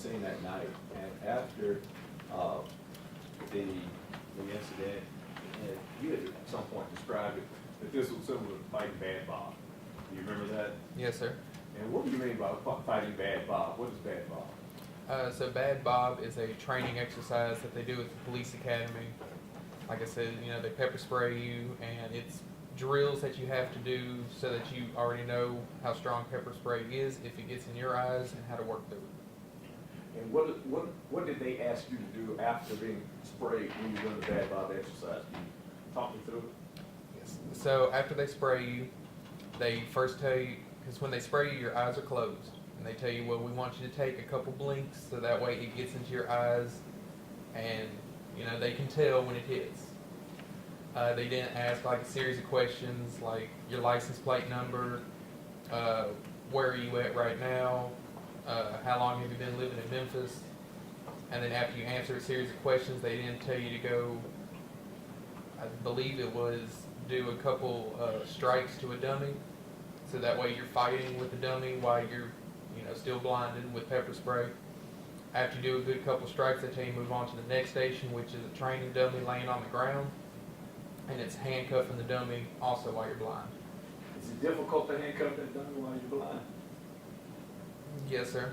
scene that night, and after, the incident, you had at some point described it, that this was similar to fighting Bad Bob. Do you remember that? Yes, sir. And what do you mean by fighting Bad Bob? What is Bad Bob? So Bad Bob is a training exercise that they do at the police academy. Like I said, you know, they pepper spray you, and it's drills that you have to do so that you already know how strong pepper spray is, if it gets in your eyes, and how to work through it. And what did they ask you to do after being sprayed when you done the Bad Bob exercise? Can you talk me through it? Yes. So after they spray you, they first tell you, because when they spray you, your eyes are closed. And they tell you, well, we want you to take a couple blinks so that way it gets into your eyes and, you know, they can tell when it hits. They then ask like a series of questions like your license plate number, where are you at right now, how long have you been living in Memphis, and then after you answer a series of questions, they then tell you to go, I believe it was, do a couple strikes to a dummy, so that way you're fighting with the dummy while you're, you know, still blinded with pepper spray. After you do a good couple strikes, they tell you to move on to the next station, which is a training dummy laying on the ground, and it's handcuffing the dummy also while you're blind. Is it difficult to handcuff that dummy while you're blind? Yes, sir.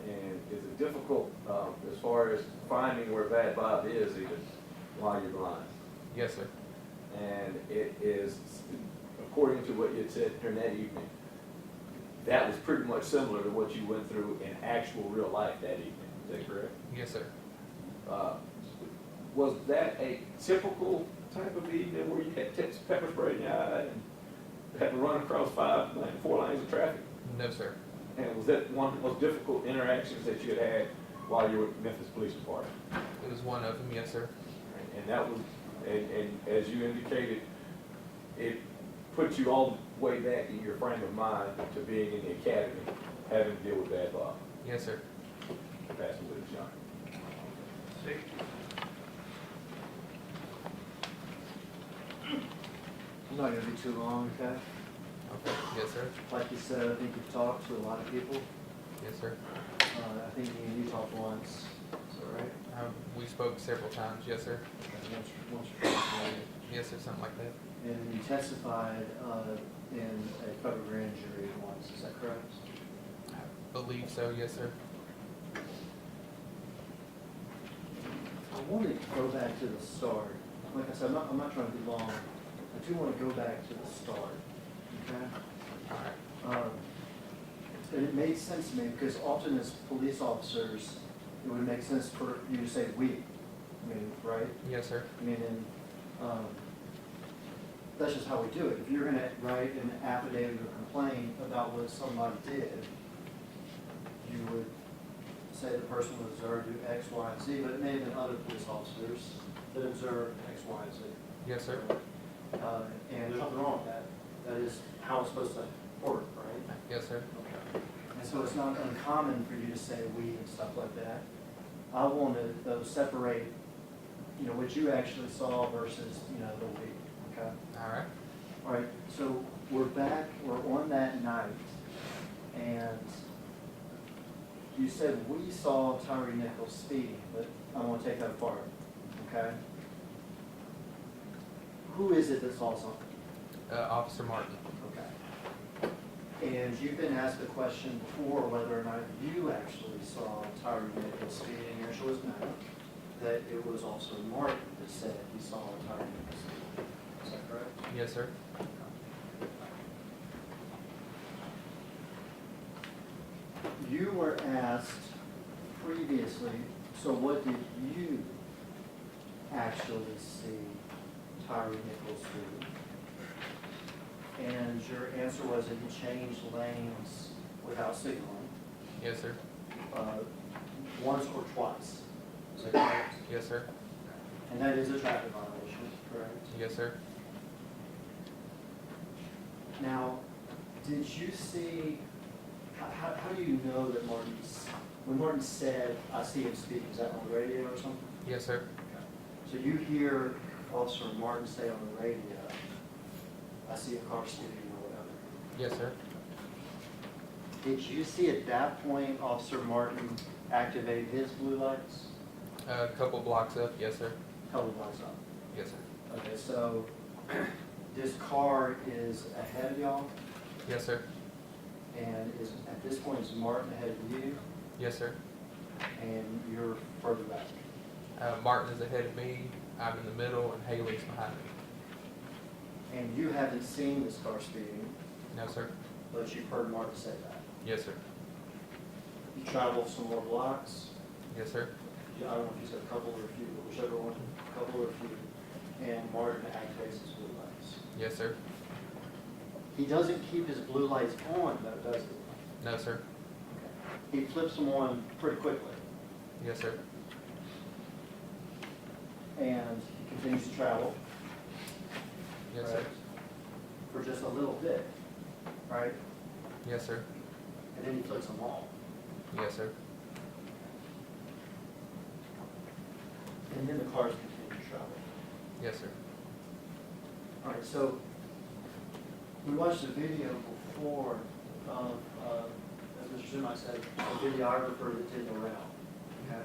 And is it difficult as far as finding where Bad Bob is even while you're blind? Yes, sir. And it is, according to what you had said during that evening, that was pretty much similar to what you went through in actual real life that evening. Is that correct? Yes, sir. Was that a typical type of evening where you had pepper spray in your eye and had to run across 4 lanes of traffic? No, sir. And was that one of the most difficult interactions that you had while you were at the Memphis Police Department? It was one of them, yes, sir. And that was, and as you indicated, it put you all the way back in your frame of mind to being in the academy, having to deal with Bad Bob. Yes, sir. Pass it with John. I'm not gonna be too long, okay? Okay. Yes, sir. Like you said, I think you've talked to a lot of people. Yes, sir. I think me and you talked once, is that right? We spoke several times. Yes, sir. Once or twice, Yes, sir. Something like that. and you testified in a federal grand jury once, is that correct? I believe so. Yes, sir. I want to go back to the start. Like I said, I'm not trying to be long. I do want to go back to the start, okay? All right. And it made sense to me because often as police officers, it would make sense for you to say we. I mean, right? Yes, sir. I mean, and that's just how we do it. If you're going to write an affidavit or complaint about what somebody did, you would say the person would observe do X, Y, and Z, but it may have been other police officers that observed X, Y, and Z. Yes, sir. And there's nothing wrong with that. That is how it's supposed to work, right? Yes, sir. Okay. And so it's not uncommon for you to say we and stuff like that. I want to, though, separate, you know, what you actually saw versus, you know, the we, okay? All right. All right, so we're on that night, and you said we saw Tyre Nichols speeding, but I want to take that apart, okay? Who is it that saw something? Officer Martin. Okay. And you've been asked a question before whether or not you actually saw Tyre Nichols speeding. Your answer was no, that it was Officer Martin that said he saw Tyre Nichols speeding. Is that correct? Yes, sir. You were asked previously, so what did you actually see Tyre Nichols do? And your answer was that he changed lanes without signaling, Yes, sir. once or twice. Is that correct? Yes, sir. And that is a traffic violation, correct? Yes, sir. Now, did you see, how do you know that when Martin said, I see him speeding, is that on the radio or something? Yes, sir. So you hear Officer Martin say on the radio, I see a car speeding or whatever. Yes, sir. Did you see at that point Officer Martin activate his blue lights? A couple blocks up, yes, sir. Color lights up. Yes, sir. Okay, so this car is ahead of y'all, Yes, sir. and is, at this point, is Martin ahead of you, Yes, sir. and you're further back? Martin is ahead of me, I'm in the middle, and Haley's behind me. And you haven't seen this car speeding, No, sir. but you've heard Martin say that. Yes, sir. You travel some more blocks, Yes, sir. I don't know if you said a couple or a few, but whichever one, a couple or a few, and Martin activates his blue lights. Yes, sir. He doesn't keep his blue lights on, though, does he? No, sir. He flips them on pretty quickly, Yes, sir. and he continues to travel. Yes, right, sir. For just a little bit, right? Yes, sir. And then he flips them off. Yes, sir. And then the cars continue to travel. Yes, sir. All right, so we watched a video before of, as Mr. Zimach said, a videographer that did the route. Okay?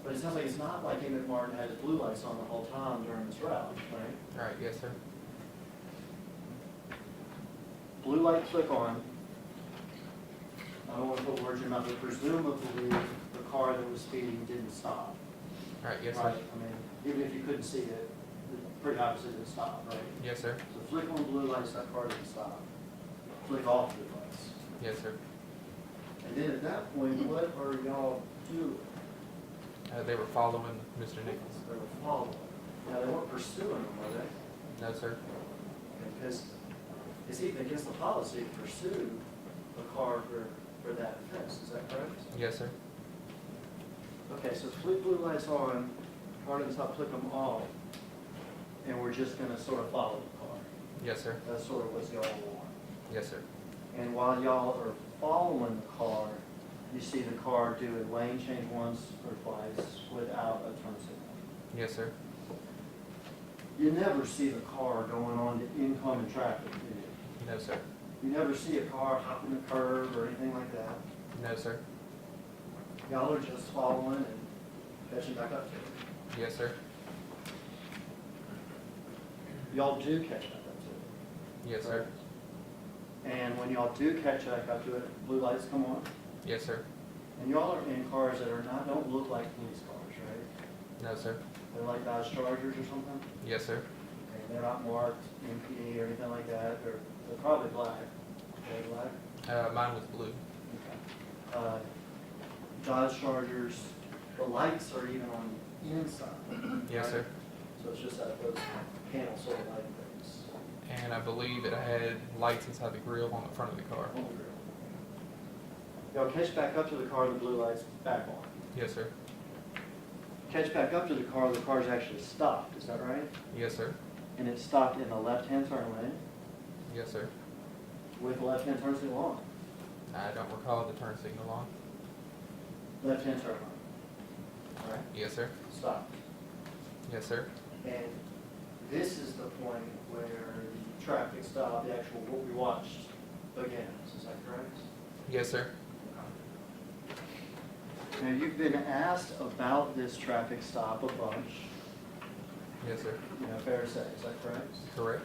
But it sounds like it's not like Emmett Martin had his blue lights on the whole time during this route, right? All right, yes, sir. Blue light flick on. I don't want to put words in your mouth, but presumably the car that was speeding didn't stop. All right, yes, Right? sir. I mean, even if you couldn't see it, it pretty obviously didn't stop, right? Yes, sir. So flick on blue lights, that car didn't stop. Flick off blue lights. Yes, sir. And then at that point, what are y'all doing? They were following Mr. Nichols. They were following. Now, they weren't pursuing them, were they? No, sir. Because it's even against the policy to pursue a car for that offense, is that correct? Yes, sir. Okay, so flick blue lights on, car doesn't stop, flick them off, and we're just gonna sort of follow the car. Yes, sir. That's sort of what y'all want. Yes, sir. And while y'all are following the car, you see the car do a lane change once or twice without a turn signal. Yes, sir. You never see the car going on to incoming traffic, do you? No, sir. You never see a car hopping the curb or anything like that. No, sir. Y'all are just following and catching back up to it. Yes, sir. Y'all do catch back up to it. Yes, sir. And when y'all do catch back up to it, blue lights come on. Yes, sir. And y'all are in cars that are not, don't look like police cars, right? No, sir. They're like Dodge Chargers or something. Yes, sir. Okay, they're not marked MPD or anything like that. They're probably black. They're black. Mine was blue. Okay. Dodge Chargers, the lights are even on the inside. Yes, right? sir. So it's just that those panel sort of light things. And I believe it had lights inside the grill on the front of the car. on the grill. Y'all catch back up to the car, the blue light's back on. Yes, sir. Catch back up to the car's actually stopped, is that right? Yes, sir. And it stopped in the left-hand turn lane Yes, sir. with the left-hand turn signal on. I don't recall the turn signal on. Left-hand turn on. All right, Yes, sir. stopped. Yes, sir. And this is the point where the traffic stop, the actual, what we watched begins, is that correct? Yes, sir. Now, you've been asked about this traffic stop a bunch, Yes, sir. you know, fair to say, is that correct? Correct.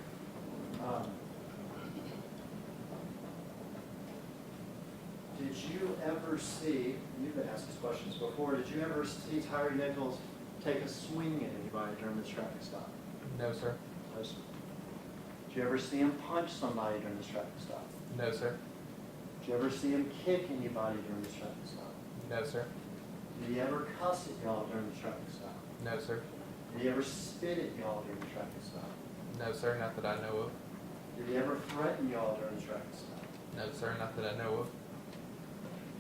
Did you ever see, you've been asked these questions before, did you ever see Tyre Nichols take a swing at anybody during this traffic stop? No, sir. No, sir. Did you ever see him punch somebody during this traffic stop? No, sir. Did you ever see him kick anybody during this traffic stop? No, sir. Did he ever cuss at y'all during the traffic stop? No, sir. Did he ever spit at y'all during the traffic stop? No, sir. Not that I know of. Did he ever threaten y'all during the traffic stop? No, sir. Not that I know of.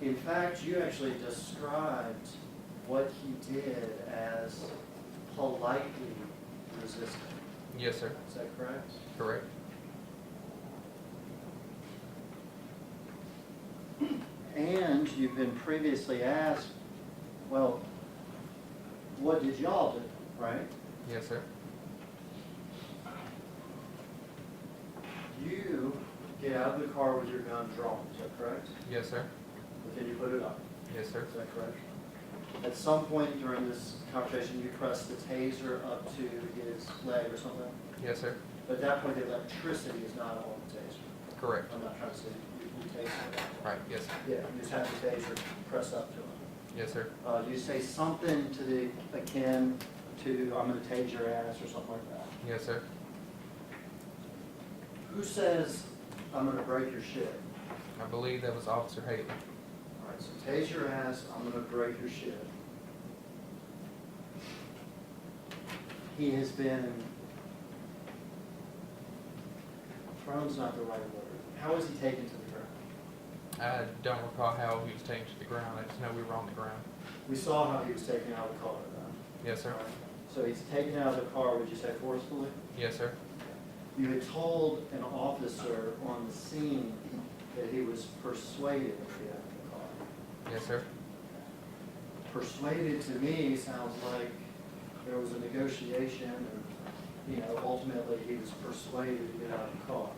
In fact, you actually described what he did as politely resisting. Yes, sir. Is that correct? Correct. And you've been previously asked, well, what did y'all do, right? Yes, sir. You get out of the car with your gun drawn, is that correct? Yes, sir. But then you put it up, Yes, sir. is that correct? At some point during this conversation, you pressed the taser up to his leg or something? Yes, sir. But at that point, the electricity is not on the taser. Correct. I'm not trying to say you taser it. Right, yes, sir. Yeah, you just have the taser pressed up to him. Yes, sir. You say something to the akin to, I'm gonna tase your ass or something like that. Yes, sir. Who says, I'm gonna break your shit? I believe that was Officer Haley. All right, so tase your ass, I'm gonna break your shit. He has been, thrown's not the right word. How was he taken to the ground? I don't recall how he was taken to the ground. I just know we were on the ground. We saw how he was taken out of the car though. Yes, sir. All right. So he's taken out of the car, would you say forcefully? Yes, sir. You had told an officer on the scene that he was persuaded to get out of the car. Yes, sir. Persuaded to me sounds like there was a negotiation and, ultimately he was persuaded to get out of the car.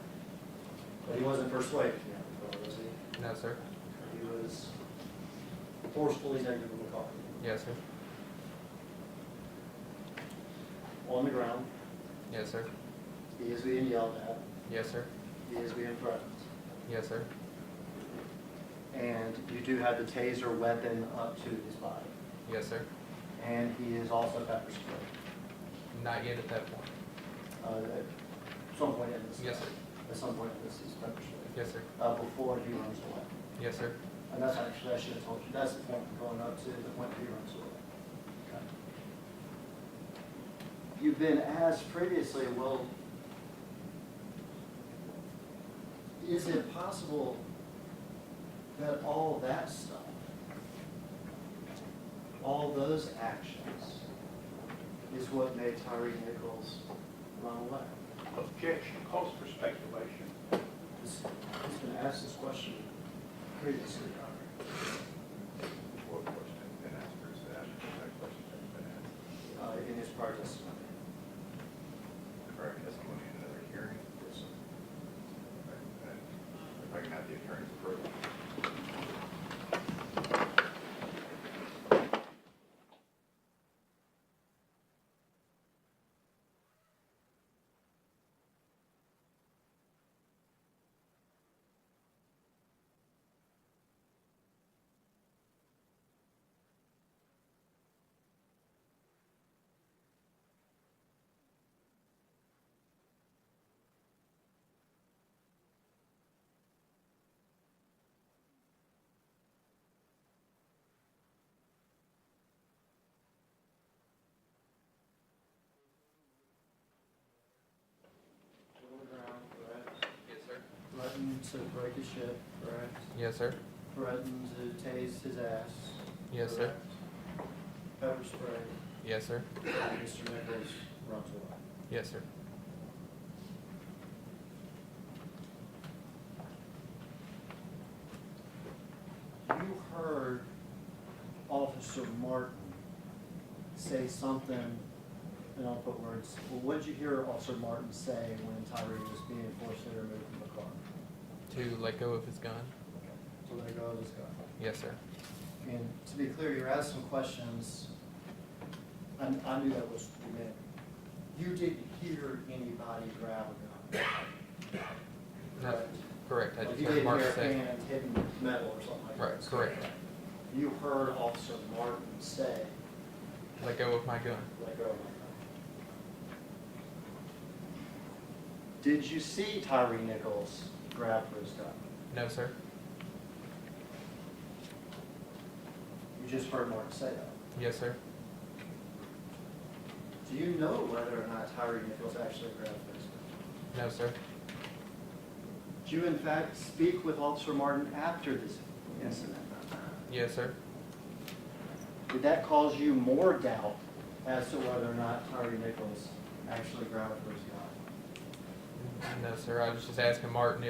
But he wasn't persuaded to get out of the car, was he? No, sir. He was forcefully taken from the car. Yes, sir. On the ground, Yes, sir. he is being yelled at, Yes, sir. he is being threatened. Yes, sir. And you do have the taser weapon up to his body. Yes, sir. And he is also pepper sprayed. Not yet at that point. At some point in this. Yes, sir. At some point in this, he's pepper sprayed. Yes, sir. Before he runs away. Yes, sir. And that's actually, I should have told you, that's the point we're going up to, the point he runs away. Okay. You've been asked previously, well, is it possible that all that stuff, all those actions, is what made Tyre Nichols run away? Objection, calls for speculation. He's been asked this question previously, Your Honor. What question has been asked or is that question has been asked? In his prior testimony. Prior testimony in another hearing? Yes, sir. If I can have the attorney's approval. On the ground, correct? Yes, sir. Threatened to break his shit, correct? Yes, sir. Threatened to tase his ass. Yes, sir. correct? Pepper spray, Yes, sir. and Mr. Nichols runs away. Yes, sir. You heard Officer Martin say something, and I'll put words, well, what did you hear Officer Martin say when Tyre was being forcibly removed from the car? To let go of his gun. To let go of his gun. Yes, sir. And to be clear, you're asked some questions. I knew that was you meant. You didn't hear anybody grab a gun. No, Correct. correct. I Like, just you heard didn't Mark hear a say. hand hitting metal or something like that. Right, correct. You heard Officer Martin say, Let go of my gun. let go of my gun. Did you see Tyre Nichols grab for his gun? No, sir. You just heard Martin say that. Yes, sir. Do you know whether or not Tyre Nichols actually grabbed for his gun? No, sir. Did you in fact speak with Officer Martin after this incident? Yes, sir. Did that cause you more doubt as to whether or not Tyre Nichols actually grabbed for his gun? No, sir. I was just asking Martin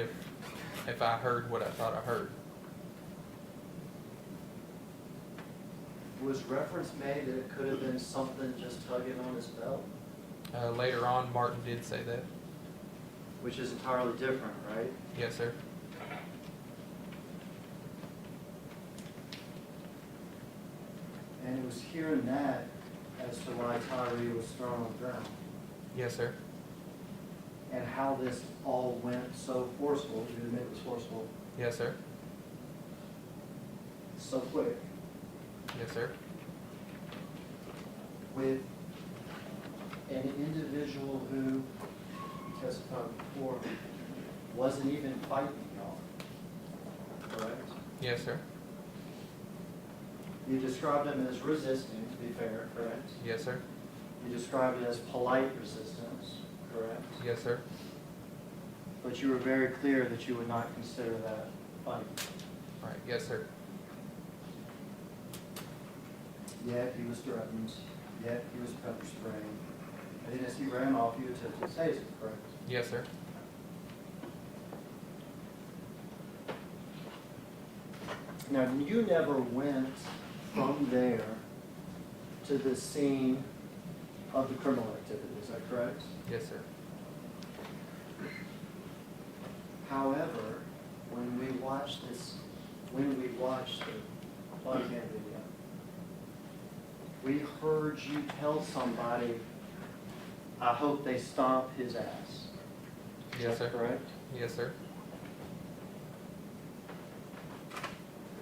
if I heard what I thought I heard. Was reference made that it could have been something just tugging on his belt? Later on, Martin did say that. Which is entirely different, right? Yes, sir. And it was hearing that as to why Tyre was thrown on the ground. Yes, sir. And how this all went so forceful, you admit it was forceful, Yes, sir. so quick, Yes, sir. with an individual who, you testified before, wasn't even fighting y'all. Correct? Yes, sir. You described him as resisting, to be fair, correct? Yes, sir. You described it as polite resistance, correct? Yes, sir. But you were very clear that you would not consider that fighting. Right. Yes, sir. Yet he was threatened, yet he was pepper spraying. And then as he ran off, you attempted to tase him, correct? Yes, sir. Now, you never went from there to the scene of the criminal activity, is that correct? Yes, sir. However, when we watched the body cam video, we heard you tell somebody, I hope they stomp his ass. Is Yes, that sir. correct? Yes, sir.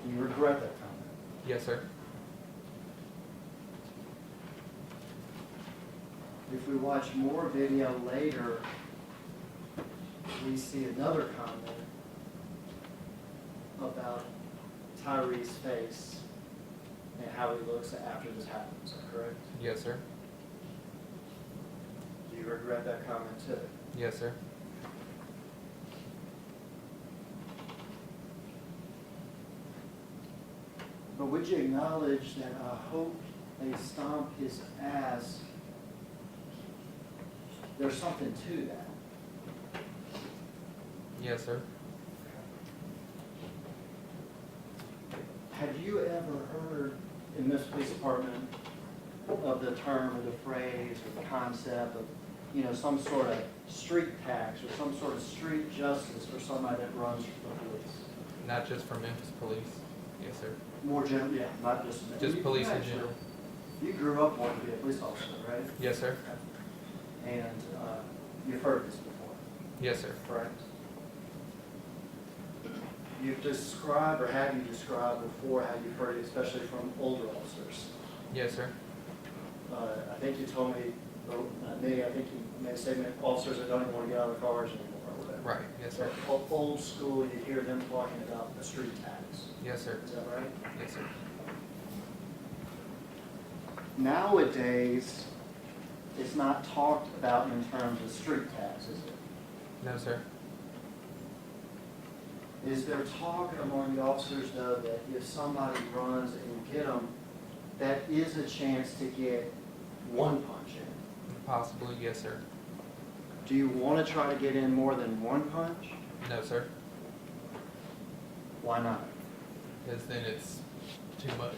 You regret that comment. Yes, sir. If we watch more video later, we see another comment about Tyre's face and how he looks after this happens, is that correct? Yes, sir. Do you regret that comment too? Yes, sir. But would you acknowledge that I hope they stomp his ass? There's something to that. Yes, sir. Have you ever heard in this police department of the term or the phrase or the concept of, you know, some sort of street tax or some sort of street justice for somebody that runs for the police? Not just for Memphis police. Yes, sir. More general, yeah, not just. Just police in actually- general. You grew up wanting to be a police officer, right? Yes, sir. And you've heard this before, Yes, sir. correct? You've described, or have you described before, how you've heard it, especially from older officers? Yes, sir. I think you told me, or not me, I think you made a statement, officers that don't even want to get out of their cars anymore, or whatever. Right. Yes, sir. So, old school, you hear them talking about the street tax. Yes, sir. Is that right? Yes, sir. Nowadays, it's not talked about in terms of street tax, is it? No, sir. Is there talk among the officers, though, that if somebody runs and you get them, that is a chance to get one punch in? Possibly. Yes, sir. Do you want to try to get in more than one punch? No, sir. Why not? Because then it's too much.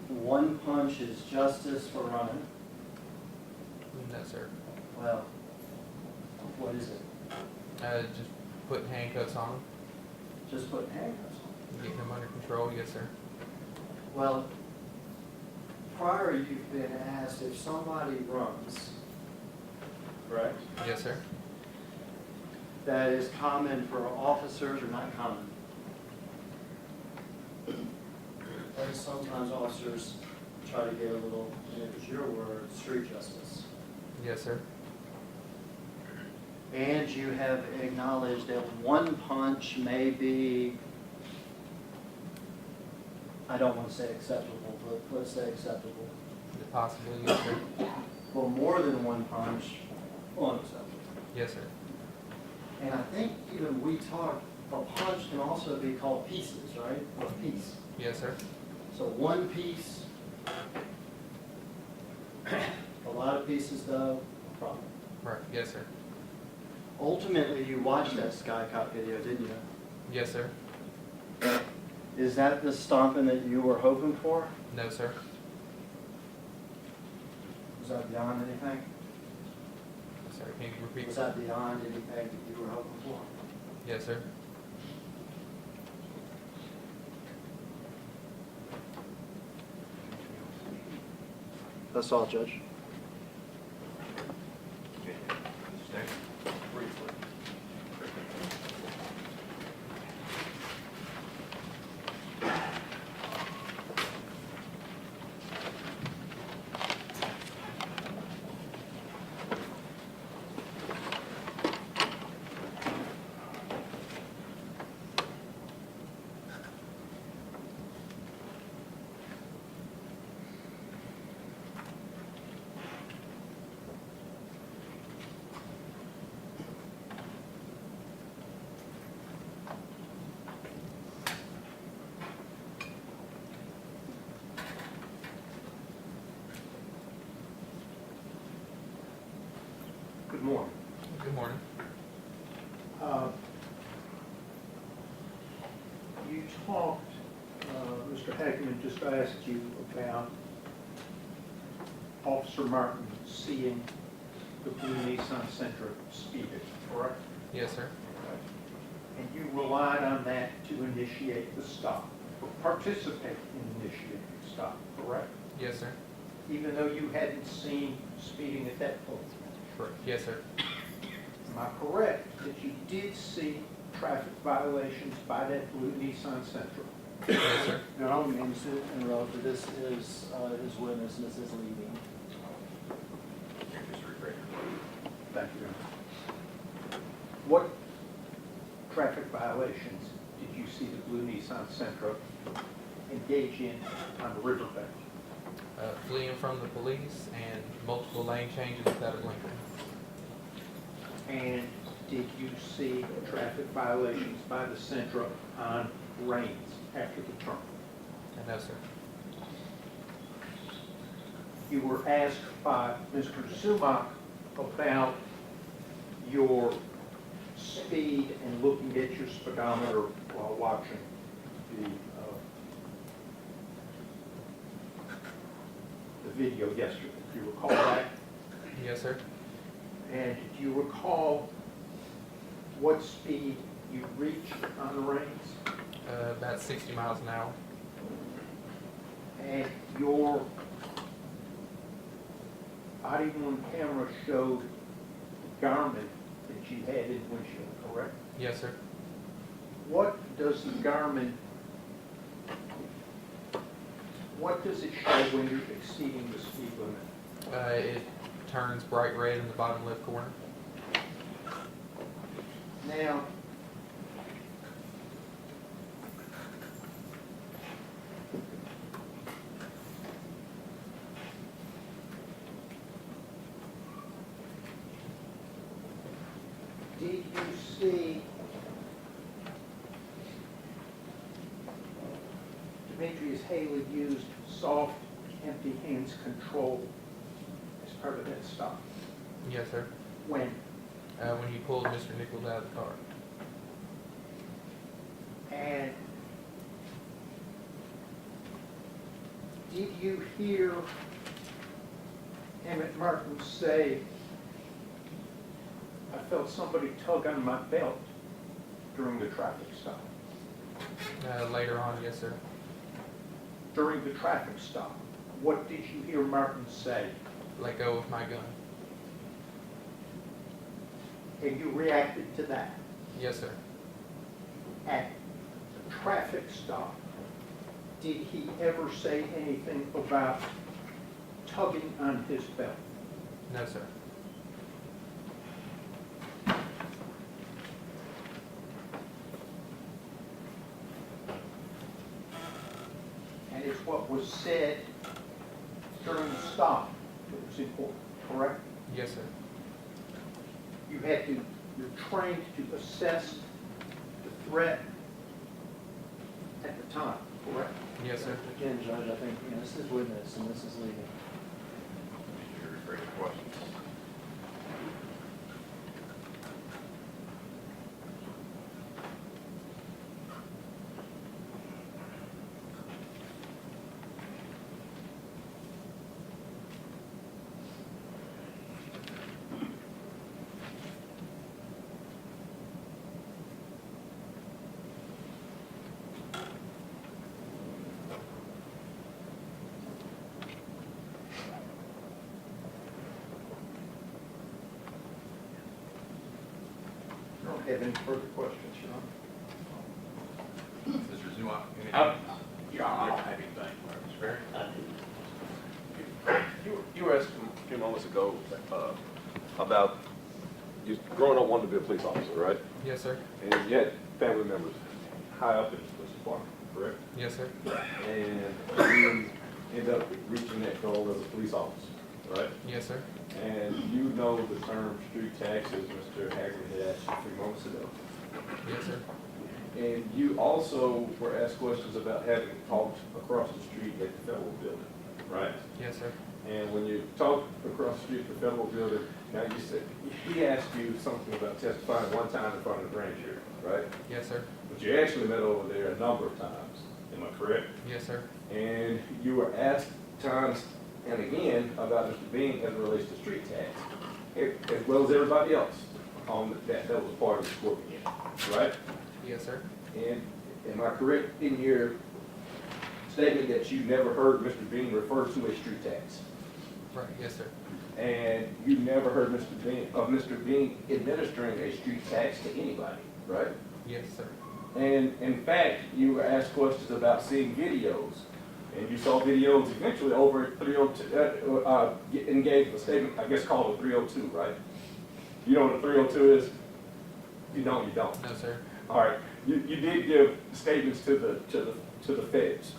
One punch is justice for running. No, sir. Well, what is it? Just putting handcuffs on them, Just putting handcuffs on. getting them under control. Yes, sir. Well, prior you've been asked if somebody runs, correct? Yes, sir. That is common for officers or not common? And sometimes officers try to get a little, and it was your word, street justice. Yes, sir. And you have acknowledged that one punch may be, I don't want to say acceptable, but let's say acceptable. Possibly. Yes, sir. Well, more than one punch, unacceptable. Yes, sir. And I think even we talked, a punch can also be called pieces, right? Or a piece. Yes, sir. So one piece, a lot of pieces though, a problem. Right. Yes, sir. Ultimately, you watched that Sky Cop video, didn't you? Yes, sir. Is that the stomping that you were hoping for? No, sir. Was that beyond anything? Sorry, can you repeat? Was that beyond anything that you were hoping for? Yes, sir. That's all, Judge. Mr. Nichols? Briefly. Good morning. Good morning. You talked, Mr. Hageman just asked you about Officer Martin seeing the blue Nissan Sentra speeding, correct? Yes, sir. And you relied on that to initiate the stop, or participate in initiating the stop, correct? Yes, sir. Even though you hadn't seen speeding at that point. Correct. Yes, sir. Am I correct that you did see traffic violations by that blue Nissan Sentra? Yes, sir. Your Honor, may I interrupt? This is his witness, Mrs. Levy. Just regret your vote. Thank you. What traffic violations did you see the blue Nissan Sentra engage in on the riverbank? Fleeing from the police and multiple lane changes without a blinker. And did you see traffic violations by the Sentra on Rains after the turn? No, sir. You were asked by Mr. Zumock about your speed and looking at your speedometer while watching the video yesterday. Do you recall that? Yes, sir. And do you recall what speed you reached on the Rains? About 60 miles an hour. And your body-worn camera showed the Garmin that you had in windshield, correct? Yes, sir. What does the Garmin, what does it show when you're exceeding the speed limit? It turns bright red in the bottom left corner. Now, did you see Demetrius Haley used soft, empty hands control as part of that stop? Yes, sir. When? When you pulled Mr. Nichols out of the car. And did you hear Emmett Martin say, I felt somebody tug on my belt during the traffic stop? Later on, yes, sir. During the traffic stop, what did you hear Martin say? Let go of my gun. And you reacted to that? Yes, sir. At the traffic stop, did he ever say anything about tugging on his belt? No, sir. And it's what was said during the stop that was important, correct? Yes, sir. You're trained to assess the threat at the time, correct? Yes, sir. Again, Judge, I think, this is witness and this is legal. Your regret your questions. have any further questions, Your Honor. Mr. Zuma, anything? Yeah, I don't have anything. Mr. Perry? You were asked a few moments ago about you growing up wanting to be a police officer, right? Yes, sir. And you had family members high up in the police department, correct? Yes, sir. And you end up reaching that goal as a police officer, right? Yes, sir. And you know the term street taxes, Mr. Hagley had asked you 3 moments ago. Yes, sir. And you also were asked questions about having talked across the street at the federal building, right? Yes, sir. And when you talked across the street at the federal building, now you said, he asked you something about testifying one time in front of the grand jury, right? Yes, sir. But you actually met over there a number of times, am I correct? Yes, sir. And you were asked times and again about Mr. Bean as it relates to street tax, as well as everybody else on that was part of the scope again, right? Yes, sir. And am I correct in your statement that you never heard Mr. Bean refer to a street tax? Right. Yes, sir. And you never heard Mr. Bean administering a street tax to anybody, right? Yes, sir. And in fact, you were asked questions about seeing videos, and you saw videos eventually over at 302, and gave a statement, I guess called a 302, right? You know what a 302 is? You don't, you don't. No, sir. All right, you did give statements to the feds,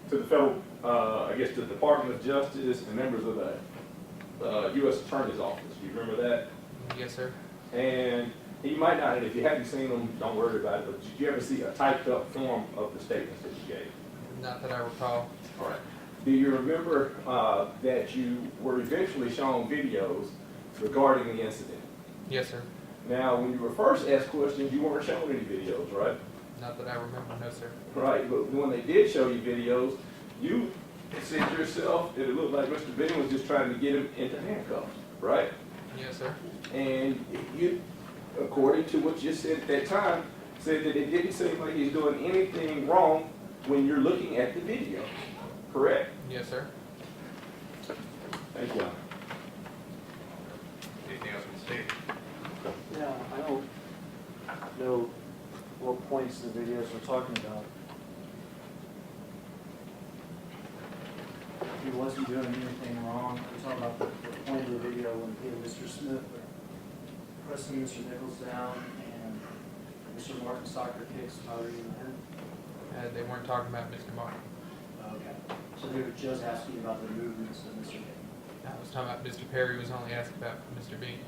to the federal, I guess to the Department of Justice and members of the U.S. Attorney's Office. Do you remember that? Yes, sir. And you might not, and if you haven't seen them, don't worry about it, but did you ever see a typed up form of the statements that you gave? Not that I recall. All right. Do you remember that you were eventually shown videos regarding the incident? Yes, sir. Now, when you were first asked questions, you weren't shown any videos, right? Not that I remember. No, sir. Right, but when they did show you videos, you said yourself that it looked like Mr. Benning was just trying to get him into handcuffs, right? Yes, sir. And you, according to what you said at that time, said that it didn't seem like he's doing anything wrong when you're looking at the video, correct? Yes, sir. Thank you. Anything else from the state? Yeah, I don't know what points the videos we're talking about. He wasn't doing anything wrong. We're talking about the point of the video when he and Mr. Smith were pressing Mr. Nichols down and Mr. Martin soccer kicks Tyre in the head. They weren't talking about Mr. Martin. Okay. So they were just asking about the movements of Mr. Nichols. I was talking about Mr. Perry was only asking about Mr. Bean.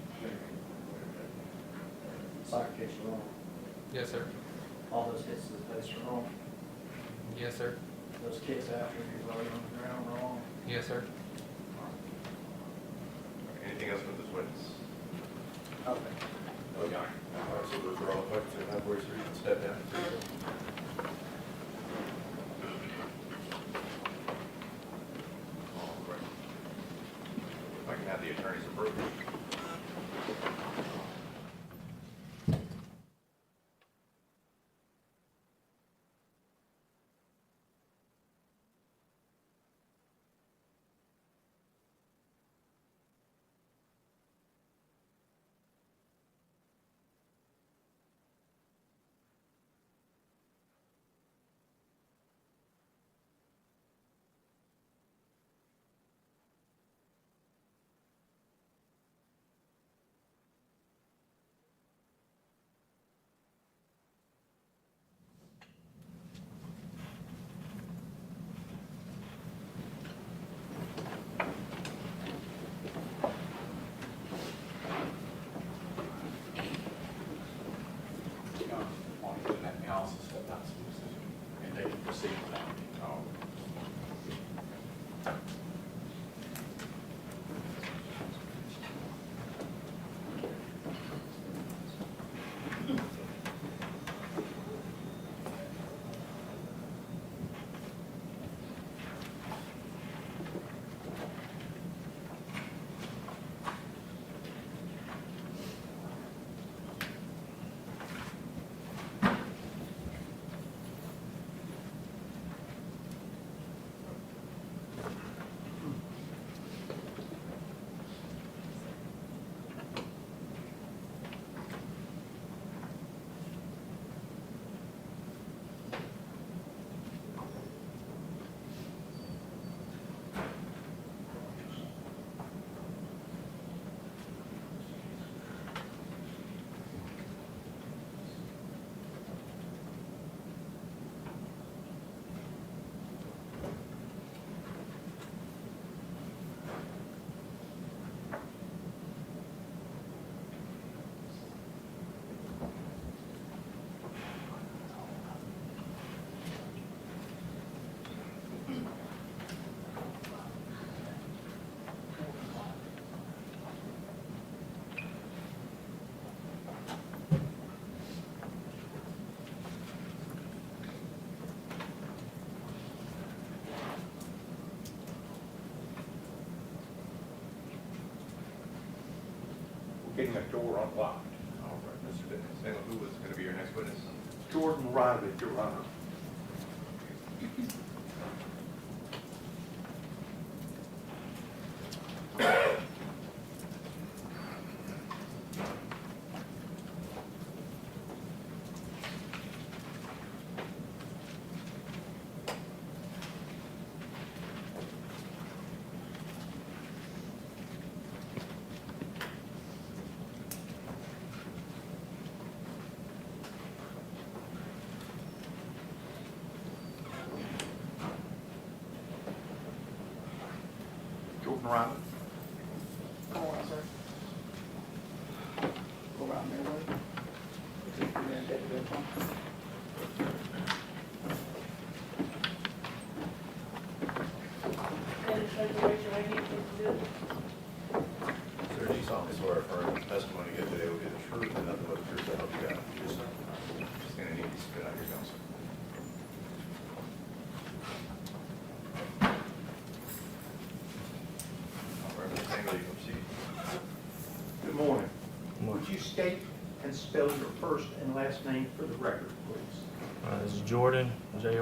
Soccer kicks were wrong. Yes, sir. All those hits to the face were wrong. Yes, sir. Those kicks after he was already on the ground were wrong. Yes, sir. Anything else from this witness? Okay. No, Your Honor. All right, so those are all the questions I have for you, so you can step down. All right. If I can have the attorney's approval. getting a door unlocked. All right, Mr. Salem, who was going to be your next witness? Jordan Riley, Your Honor. Jordan Riley. Come on, sir. Go around there, way. Just come in, take the phone. And raise your right hand, please do. Sir, do you solemnly swear affirm the testimony you give today will be the truth and nothing but the truth to help you God? Yes, sir. Just going to need you to spit out your gums, sir. All right, Mr. Hemphill, you can proceed. Good morning. Morning. Would you state and spell your first and last name for the record, please? It's Jordan, Jordan,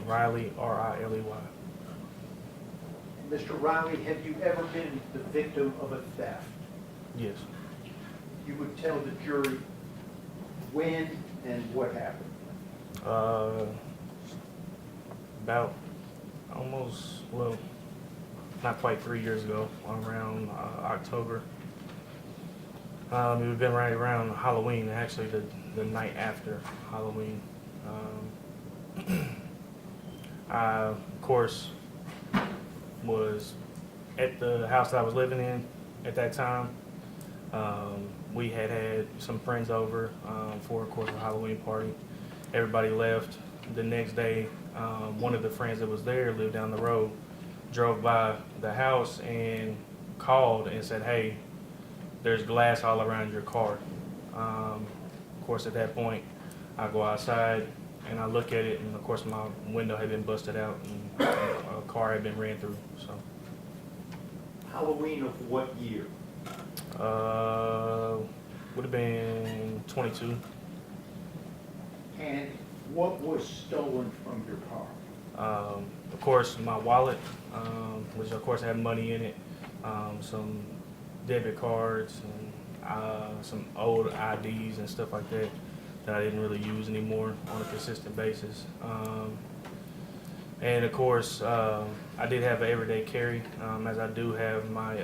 Riley, Riley. Mr. Riley, have you ever been the victim of a theft? Yes. You would tell the jury when and what happened. About almost, well, not quite 3 years ago, around October. It would have been right around Halloween, actually the night after Halloween. I, of course, was at the house that I was living in at that time. We had some friends over for, of course, a Halloween party. Everybody left. The next day, one of the friends that was there lived down the road, drove by the house and called and said, "Hey, there's glass all around your car." Of course, at that point, I go outside and I look at it, and of course, my window had been busted out and a car had been ran through. So, Halloween of what year? would have been 22. And what was stolen from your car? Of course, my wallet, which of course had money in it, some debit cards, and some old IDs and stuff like that I didn't really use anymore on a consistent basis. And of course, I did have an everyday carry, as I do have my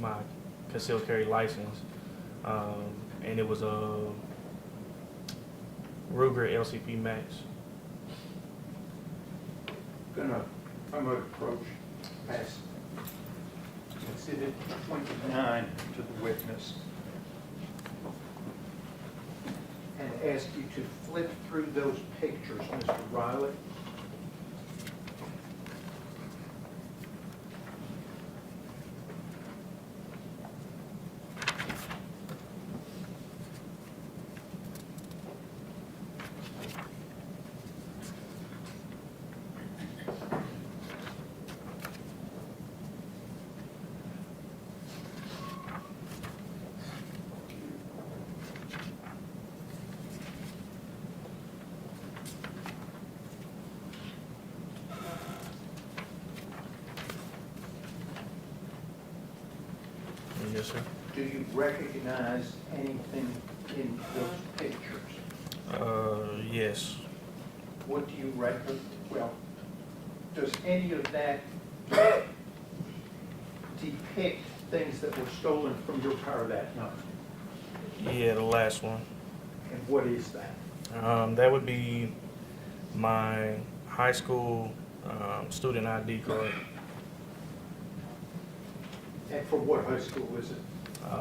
my concealed carry license, and it was a Ruger LCP Max. I'm gonna approach past Exhibit 29 to the witness and ask you to flip through those pictures, Mr. Riley. Yes, sir. Do you recognize anything in those pictures? Yes. What do you reckon? Well, does any of that depict things that were stolen from your car that night? Yeah, the last one. And what is that? That would be my high school student ID card. And for what high school is it?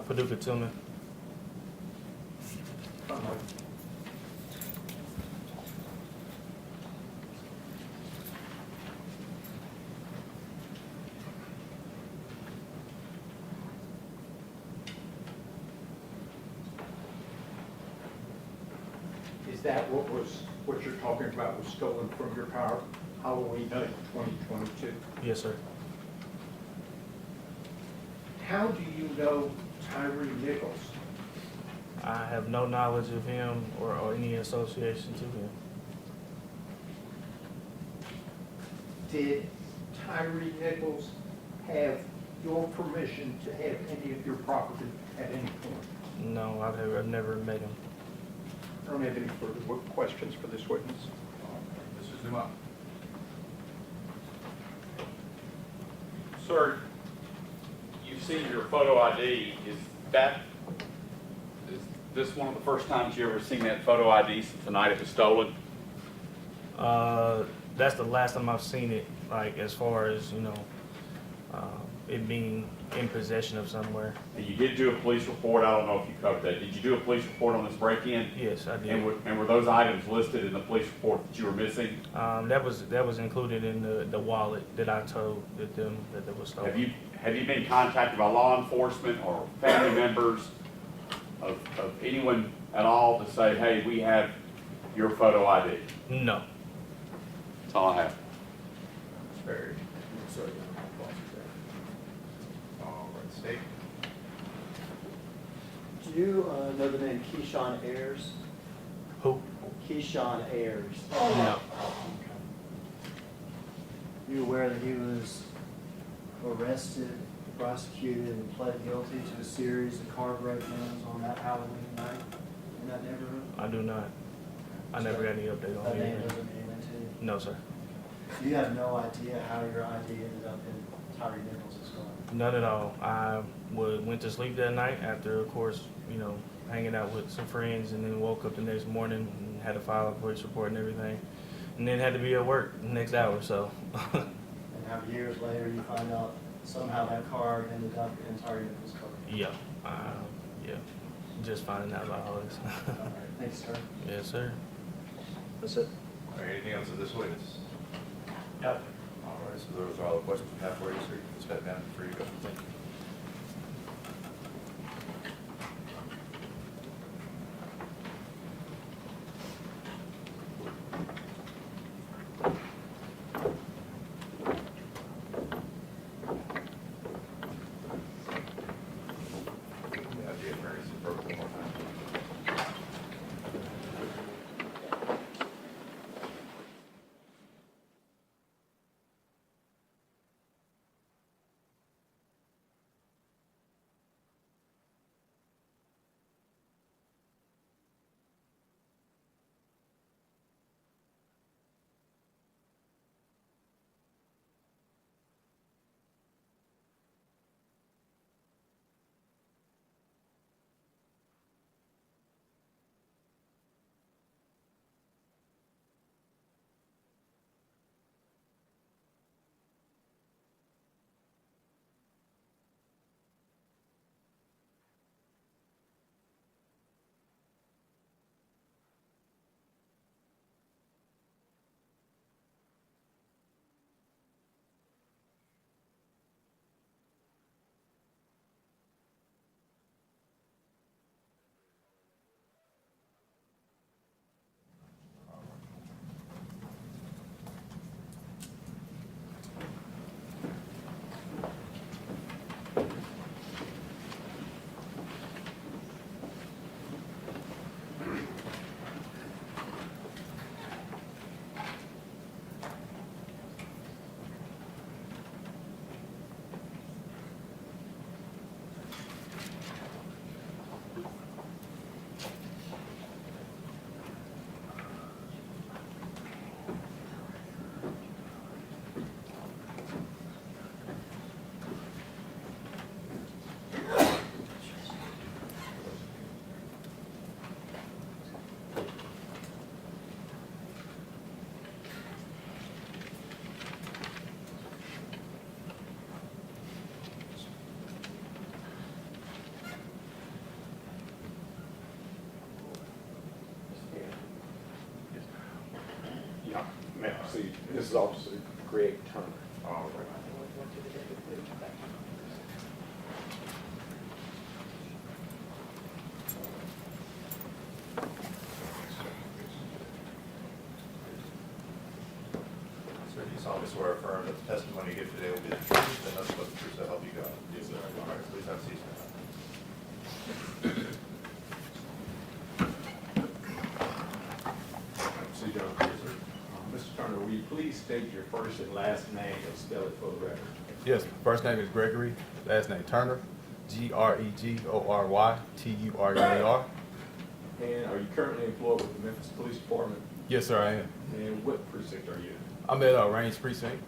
Paducah Tillman. Is that what you're talking about was stolen from your car Halloween night 2022? Yes, sir. How do you know Tyre Nichols? I have no knowledge of him or any association to him. Did Tyre Nichols have your permission to have any of your property at any point? No, I've never met him. I don't have any further questions for this witness. Mr. Zuma? Sir, you've seen your photo ID. Is this one of the first times you ever seen that photo ID since the night it was stolen? That's the last time I've seen it, like as far as, you know, it being in possession of somewhere. And you did do a police report. I don't know if you covered that. Did you do a police report on this break-in? Yes, I did. And were those items listed in the police report that you were missing? That was included in the wallet that I told them that was stolen. Have you been contacted by law enforcement or family members of anyone at all to say, hey, we have your photo ID? No. That's all I have. Barry? All right, State? Do you know the name Keyshawn Ayers? Who? Keyshawn Ayers. No. You aware that he was arrested, prosecuted, and pled guilty to a series of car break-ins on that Halloween night in that neighborhood? I do not. I never got any update on That name anything. doesn't mean anything to you? No, sir. You have no idea how your ID ended up in Tyre Nichols' car? None at all. I went to sleep that night after, of course, you know, hanging out with some friends, and then woke up the next morning and had to file a police report and everything. And then had to be at work the next hour, so. And how years later you find out somehow that car ended up in Tyre Nichols' car? Yeah, yeah. Just finding out about all this. All right, thanks, sir. Yes, sir. That's it. All right, anything else of this witness? Yep. All right, so those are all the questions we have for you, sir. You can step down before you go. Thank you. Yeah, the attorney's approach one more time. Yeah, ma'am, see, this is Officer Greg Turner. All right. Sir, do you solemnly swear or affirm that the testimony you give today will be the truth and nothing but the truth so help you God? Yes, sir. All right, please have a seat. Procedure on this, sir. Mr. Turner, will you please state your first and last name and spell it for the record? Yes, first name is Gregory, last name Turner, Gregory, Turer. And are you currently employed with the Memphis Police Department? Yes, sir, I am. And what precinct are you in? I'm at Range Precinct,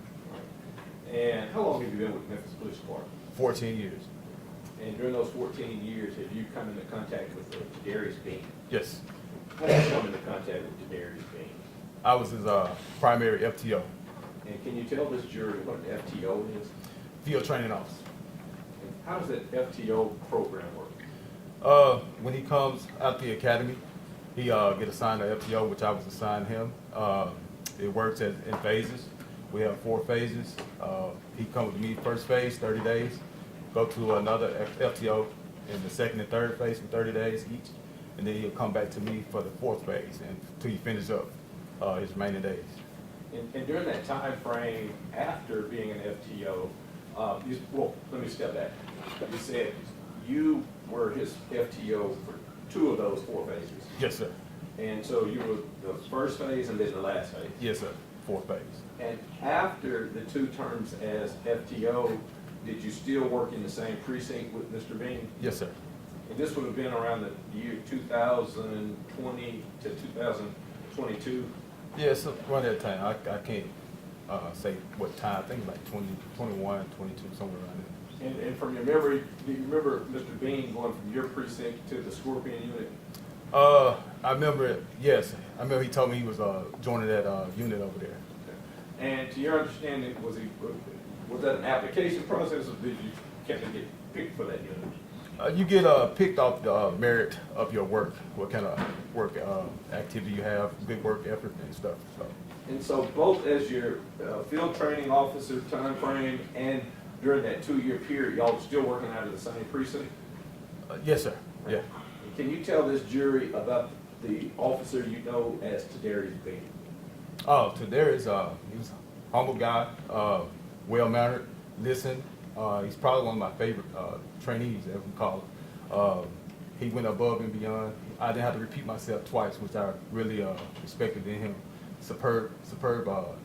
And how long have you been with the Memphis Police Department? 14 years. And during those 14 years, have you come into contact with Darius Bean? Yes, How did you come into contact with Darius Bean? I was his primary FTO, And can you tell this jury what an FTO is? field training officer. And how does that FTO program work? When he comes out the academy, he get assigned an FTO, which I was assigned him. It works in phases. We have 4 phases. He comes with me first phase, 30 days. Go to another FTO in the second and third phase for 30 days each. And then he'll come back to me for the 4th phase until he finishes up his remaining days. And during that time frame, after being an FTO, well, let me step back. You said you were his FTO for 2 of those 4 phases. Yes, sir. And so you were the first phase and then the last phase. Yes, sir. 4th phase. And after the 2 terms as FTO, did you still work in the same precinct with Mr. Bean? Yes, sir. And this would have been around the year 2020 to 2022? Yes, around that time. I can't say what time. I think like 20, 21, 22, somewhere around there. And from your memory, do you remember Mr. Bean going from your precinct to the Scorpion unit? I remember it, yes. I remember he told me he was joining that unit over there. And to your understanding, was that an application process, or did you kind of get picked for that unit? You get picked off the merit of your work, what kind of work activity you have, good work effort and stuff. So. And so both as your field training officer time frame and during that 2-year period, y'all were still working out of the same precinct? Yes, sir. Yeah. Can you tell this jury about the officer you know as Tadarius Bean? Oh, so there is he was a humble guy, well mannered, listen. He's probably one of my favorite trainees, as we call him. He went above and beyond. I didn't have to repeat myself twice, which I really respected in him. Superb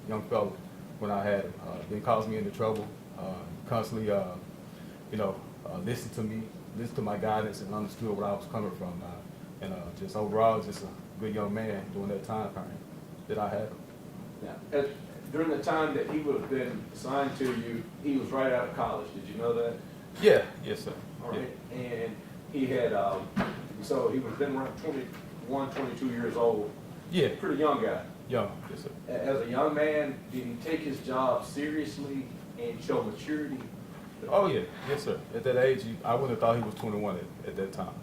young fellow when I had him. Didn't cause me any trouble. Constantly, listened to me, listened to my guidance, and understood where I was coming from. And just overall, just a good young man during that time frame that I had him. Now, during the time that he would have been assigned to you, he was right out of college. Did you know that? Yeah, yes, sir. All Yeah. right. And he had, so he would have been around 21, 22 years old. Yeah, Pretty young guy. young, yes, sir. As a young man, did he take his job seriously and show maturity? Oh, yeah, yes, sir. At that age, I wouldn't have thought he was 21 at that time.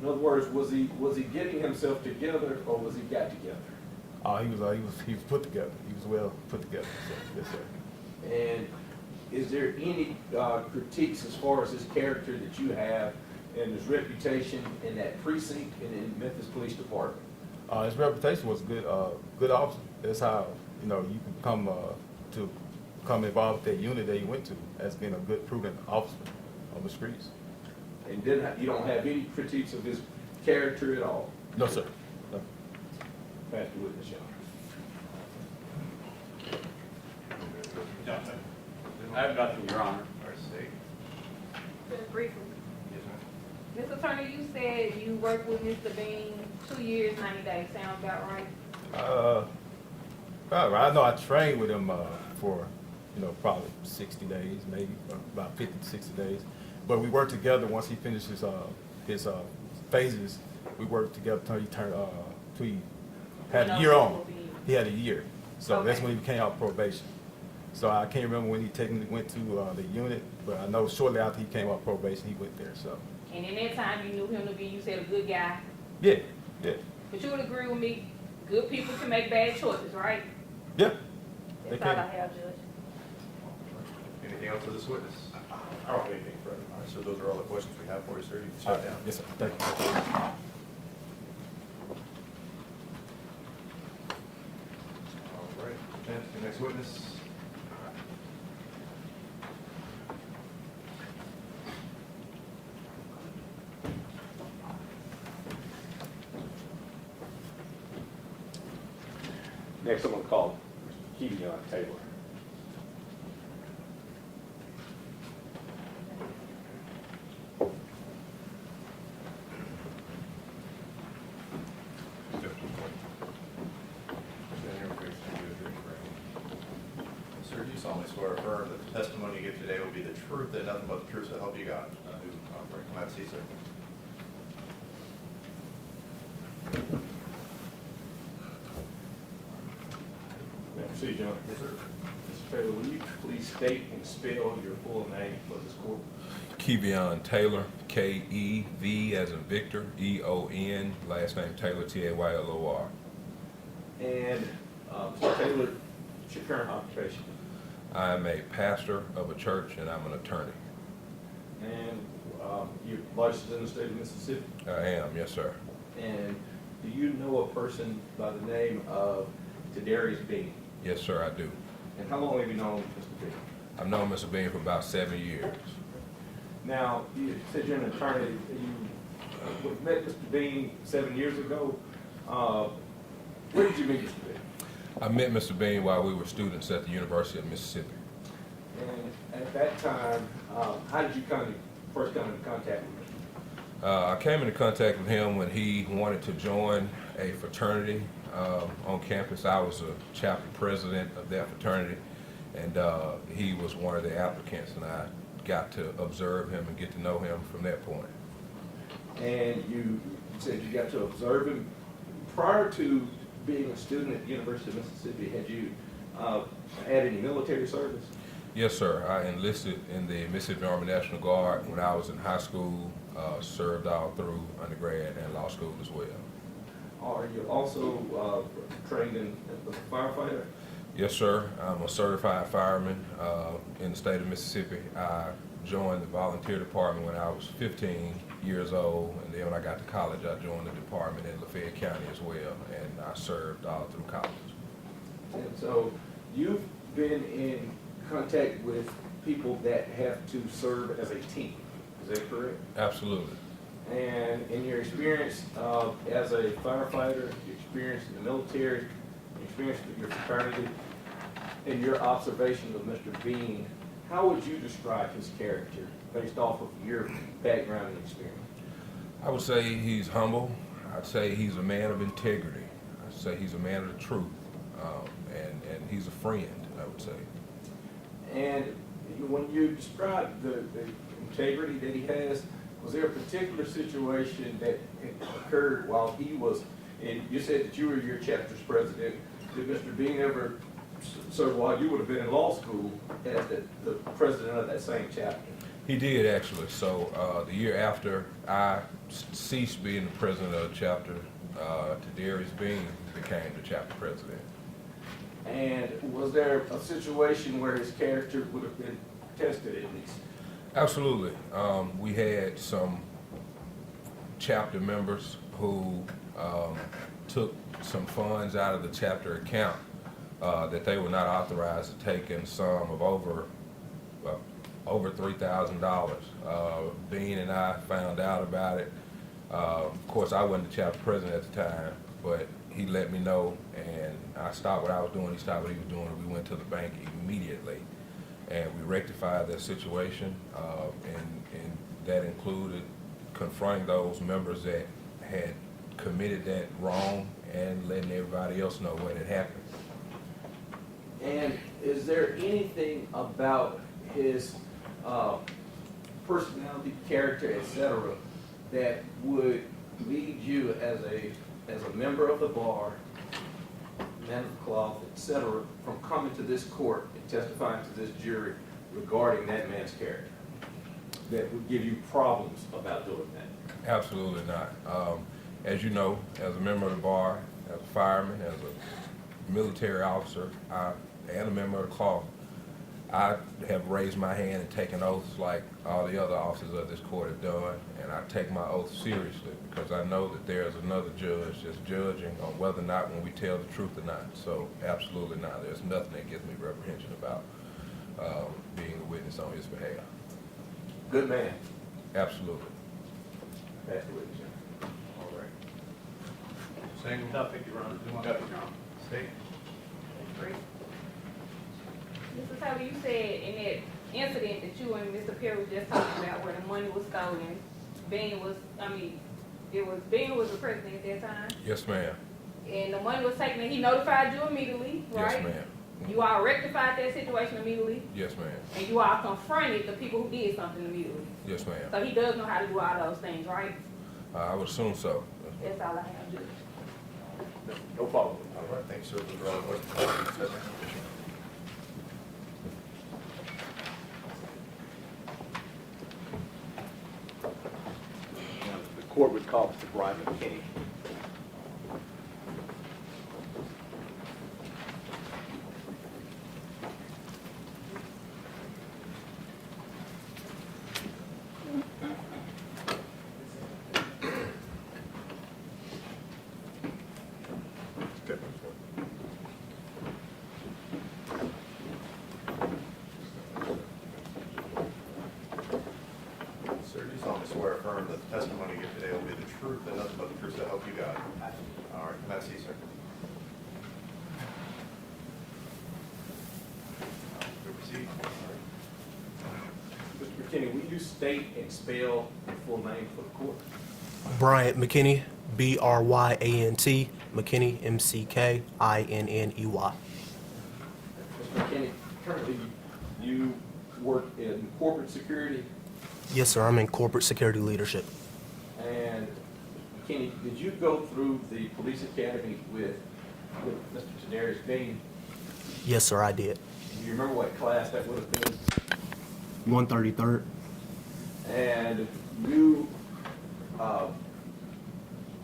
In other words, was he getting himself together, or was he got together? He was put together. He was well put together. So, yes, sir. And is there any critiques as far as his character that you have and his reputation in that precinct and in Memphis Police Department? His reputation was good. Good officer. That's how you can come involved with that unit that he went to as being a good, prudent officer on the streets. And you don't have any critiques of his character at all? No, sir. No. Pass the witness, Your Honor. I have nothing, Your Honor. Our state. Just briefly. Yes, ma'am. Mr. Turner, you said you worked with Mr. Bean 2 years, 90 days. Sound about right? I know I trained with him for probably 60 days, maybe about 50 to 60 days. But we worked together once he finished his phases. We worked together until he turned. He had a year on. He had a year, so that's when he became out probation. So I can't remember when he technically went to the unit, but I know shortly after he came off probation, he went there. So. And in that time, you knew him to be, you said, a good guy. Yeah, yeah, But you would agree with me, good people can make bad choices, right? yeah. That's They all can. I have, Judge. Anything else with this witness? I don't have anything further. All right, so those are all the questions we have for you, sir. You can shut down. Yes, sir. Thank you. All right, the next witness. Next, I'm going to call Kevion Taylor. Sir, do you solemnly swear or affirm that the testimony you give today will be the truth and nothing but the truth, so help you God? I do. Come have a seat, sir. May I proceed, John? Yes, sir. Mr. Taylor, will you please state and spell your full name for this court? Kevion Taylor, K-E-V as in Victor, E-O-N, last name Taylor, T-A-Y-L-O-R. And, Mr. Taylor, what's your current occupation? I am a pastor of a church and I'm an attorney. And you're licensed in the state of Mississippi? I am, yes, sir. And do you know a person by the name of Tadarius Bean? Yes, sir, I do. And how long have you known Mr. Bean? I've known Mr. Bean for about 7 years. Now, you said you're an attorney. You met Mr. Bean 7 years ago. Where did you meet Mr. Bean? I met Mr. Bean while we were students at the University of Mississippi. And at that time, how did you first come into contact with him? I came into contact with him when he wanted to join a fraternity on campus. I was a chapter president of that fraternity, and he was one of the applicants, and I got to observe him and get to know him from that point. And you said you got to observe him. Prior to being a student at the University of Mississippi, had you had any military service? Yes, sir. I enlisted in the Mississippi Army National Guard when I was in high school, served all through undergrad and law school as well. Are you also trained as a firefighter? Yes, sir. I'm a certified fireman in the state of Mississippi. I joined the volunteer department when I was 15 years old, and then when I got to college, I joined the department in Lafayette County as well, and I served all through college. And so you've been in contact with people that have to serve as a team, is that correct? Absolutely. And in your experience as a firefighter, your experience in the military, your experience with your fraternity, and your observation of Mr. Bean, how would you describe his character based off of your background and experience? I would say he's humble. I'd say he's a man of integrity. I'd say he's a man of the truth. And he's a friend, I would say. And when you describe the integrity that he has, was there a particular situation that occurred while he was, and you said that you were your chapter's president, did Mr. Bean ever serve while you would have been in law school as the president of that same chapter? He did, actually. So the year after I ceased being the president of the chapter, Tadarius Bean became the chapter president. And was there a situation where his character would have been tested at least? Absolutely. We had some chapter members who took some funds out of the chapter account that they were not authorized to take, in sum of over $3,000. Bean and I found out about it. Of course, I wasn't the chapter president at the time, but he let me know, and I stopped what I was doing. He stopped what he was doing, and we went to the bank immediately, and we rectified that situation, and that included confronting those members that had committed that wrong and letting everybody else know what had happened. And is there anything about his personality, character, etc., that would lead you as a member of the bar, man of the cloth, etc., from coming to this court and testifying to this jury regarding that man's character, that would give you problems about doing that? Absolutely not. As you know, as a member of the bar, as a fireman, as a military officer, and a member of the cloth, I have raised my hand and taken oaths like all the other officers of this court have done, and I take my oath seriously because I know that there's another judge that's judging on whether or not when we tell the truth or not. So absolutely not. There's nothing that gives me reprehension about being a witness on his behalf. Good man. Absolutely. Pass the witness, John. All right. Single. Copy, Your Honor. Copy, Your Honor. State. Chris. Mr. Taylor, you said in that incident that you and Mr. Perry was just talking about where the money was stolen, Bean was the president at that time, Yes, ma'am. and the money was taken, and he notified you immediately, right? Yes, ma'am. You all rectified that situation immediately, Yes, ma'am. and you all confronted the people who did something immediately. Yes, ma'am. So he does know how to do all those things, right? I would assume so. That's all I have to do. No problem. All right, thanks, sir. Was there other questions? The court would call Mr. Brian McKinney. Sir, do you solemnly swear or affirm that the testimony you give today will be the truth and nothing but the truth, so help you God? All right, can I see, sir? Good proceed. Mr. McKinney, will you state and spell your full name for the court? Bryant McKinney, Bryant, McKinney, Mckinney. Mr. McKinney, currently you work in corporate security, Yes, sir. I'm in corporate security leadership. and McKinney, did you go through the police academy with Mr. Tadarius Bean? Yes, sir. I did. Do you remember what class that would have been? 133rd. And you,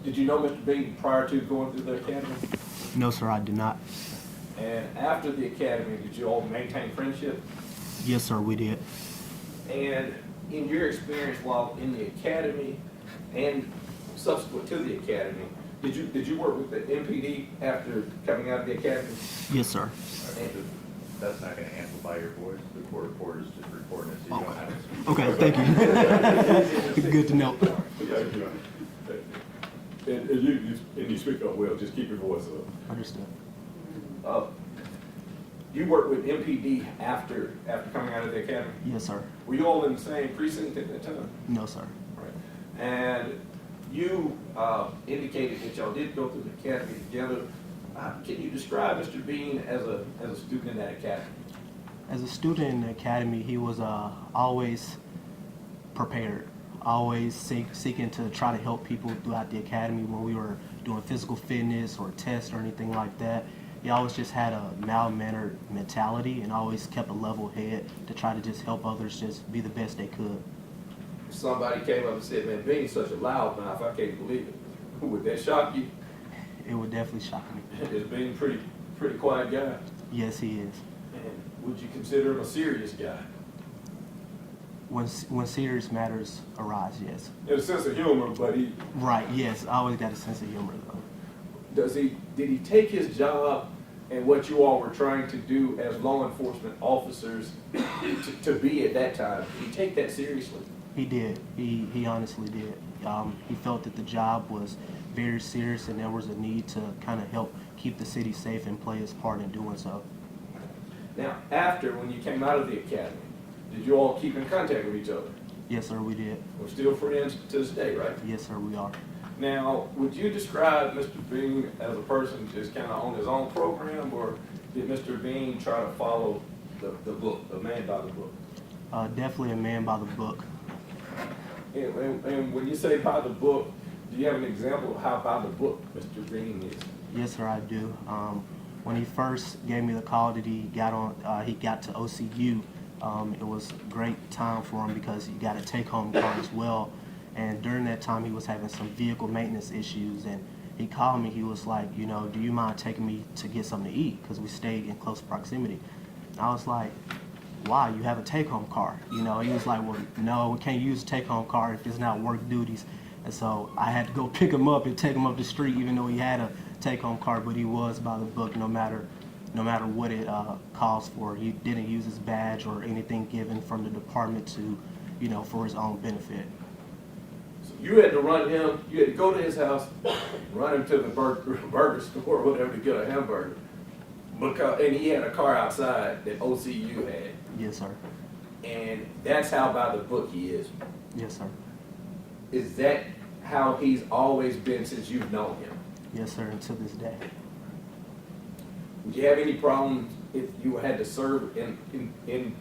did you know Mr. Bean prior to going through the academy? No, sir. I did not. And after the academy, did you all maintain friendship? Yes, sir. We did. And in your experience while in the academy and subsequent to the academy, did you work with the MPD after coming out of the academy? Yes, sir. That's not going to amplify your voice. The court reporter is just reporting it, so you don't have to. Okay. Thank you. Good to know. And you speak up well, just keep your voice up. Understood. You worked with MPD after coming out of the academy? Yes, sir. Were you all in the same precinct at that time? No, sir. Right. And you indicated that y'all did go through the academy together. Can you describe Mr. Bean as a student in that academy? As a student in the academy, he was always prepared, always seeking to try to help people throughout the academy when we were doing physical fitness or tests or anything like that. He always just had a mild-mannered mentality and always kept a level head to try to just help others just be the best they could. If somebody came up and said, "Man, Bean's such a loudmouth, I can't believe it," would that shock you? It would definitely shock me. Is Bean pretty quiet guy? Yes, he is. And would you consider him a serious guy? When serious matters arise, yes. He has a sense of humor, but he Right, yes. I always got a sense of humor, though. did he take his job and what you all were trying to do as law enforcement officers to be at that time? Did he take that seriously? He did. He honestly did. He felt that the job was very serious and there was a need to kind of help keep the city safe and play his part in doing so. Now, when you came out of the academy, did you all keep in contact with each other? Yes, sir, we did. We're still friends to this day, right? Yes, sir, we are. Now, would you describe Mr. Bean as a person just kind of on his own program, or did Mr. Bean try to follow the book, the man by the book? Definitely a man by the book. And when you say by the book, do you have an example of how by the book Mr. Bean is? Yes, sir, I do. When he first gave me the call that he got to OCU, it was a great time for him because he got a take-home car as well. And during that time, he was having some vehicle maintenance issues. And he called me. He was like, do you mind taking me to get something to eat? Because we stayed in close proximity. And I was like, why? You have a take-home car. He was like, well, no, we can't use a take-home car if it's not work duties. And so I had to go pick him up and take him up the street, even though he had a take-home car. But he was by the book, no matter what it calls for. He didn't use his badge or anything given from the department to, for his own benefit. So you had to you had to go to his house, run him to the burger store or whatever to get a hamburger. Because, and he had a car outside that OCU had, Yes, sir. and that's how by the book he is. Yes, sir. Is that how he's always been since you've known him? Yes, sir, until this day. Would you have any problems if you had to serve in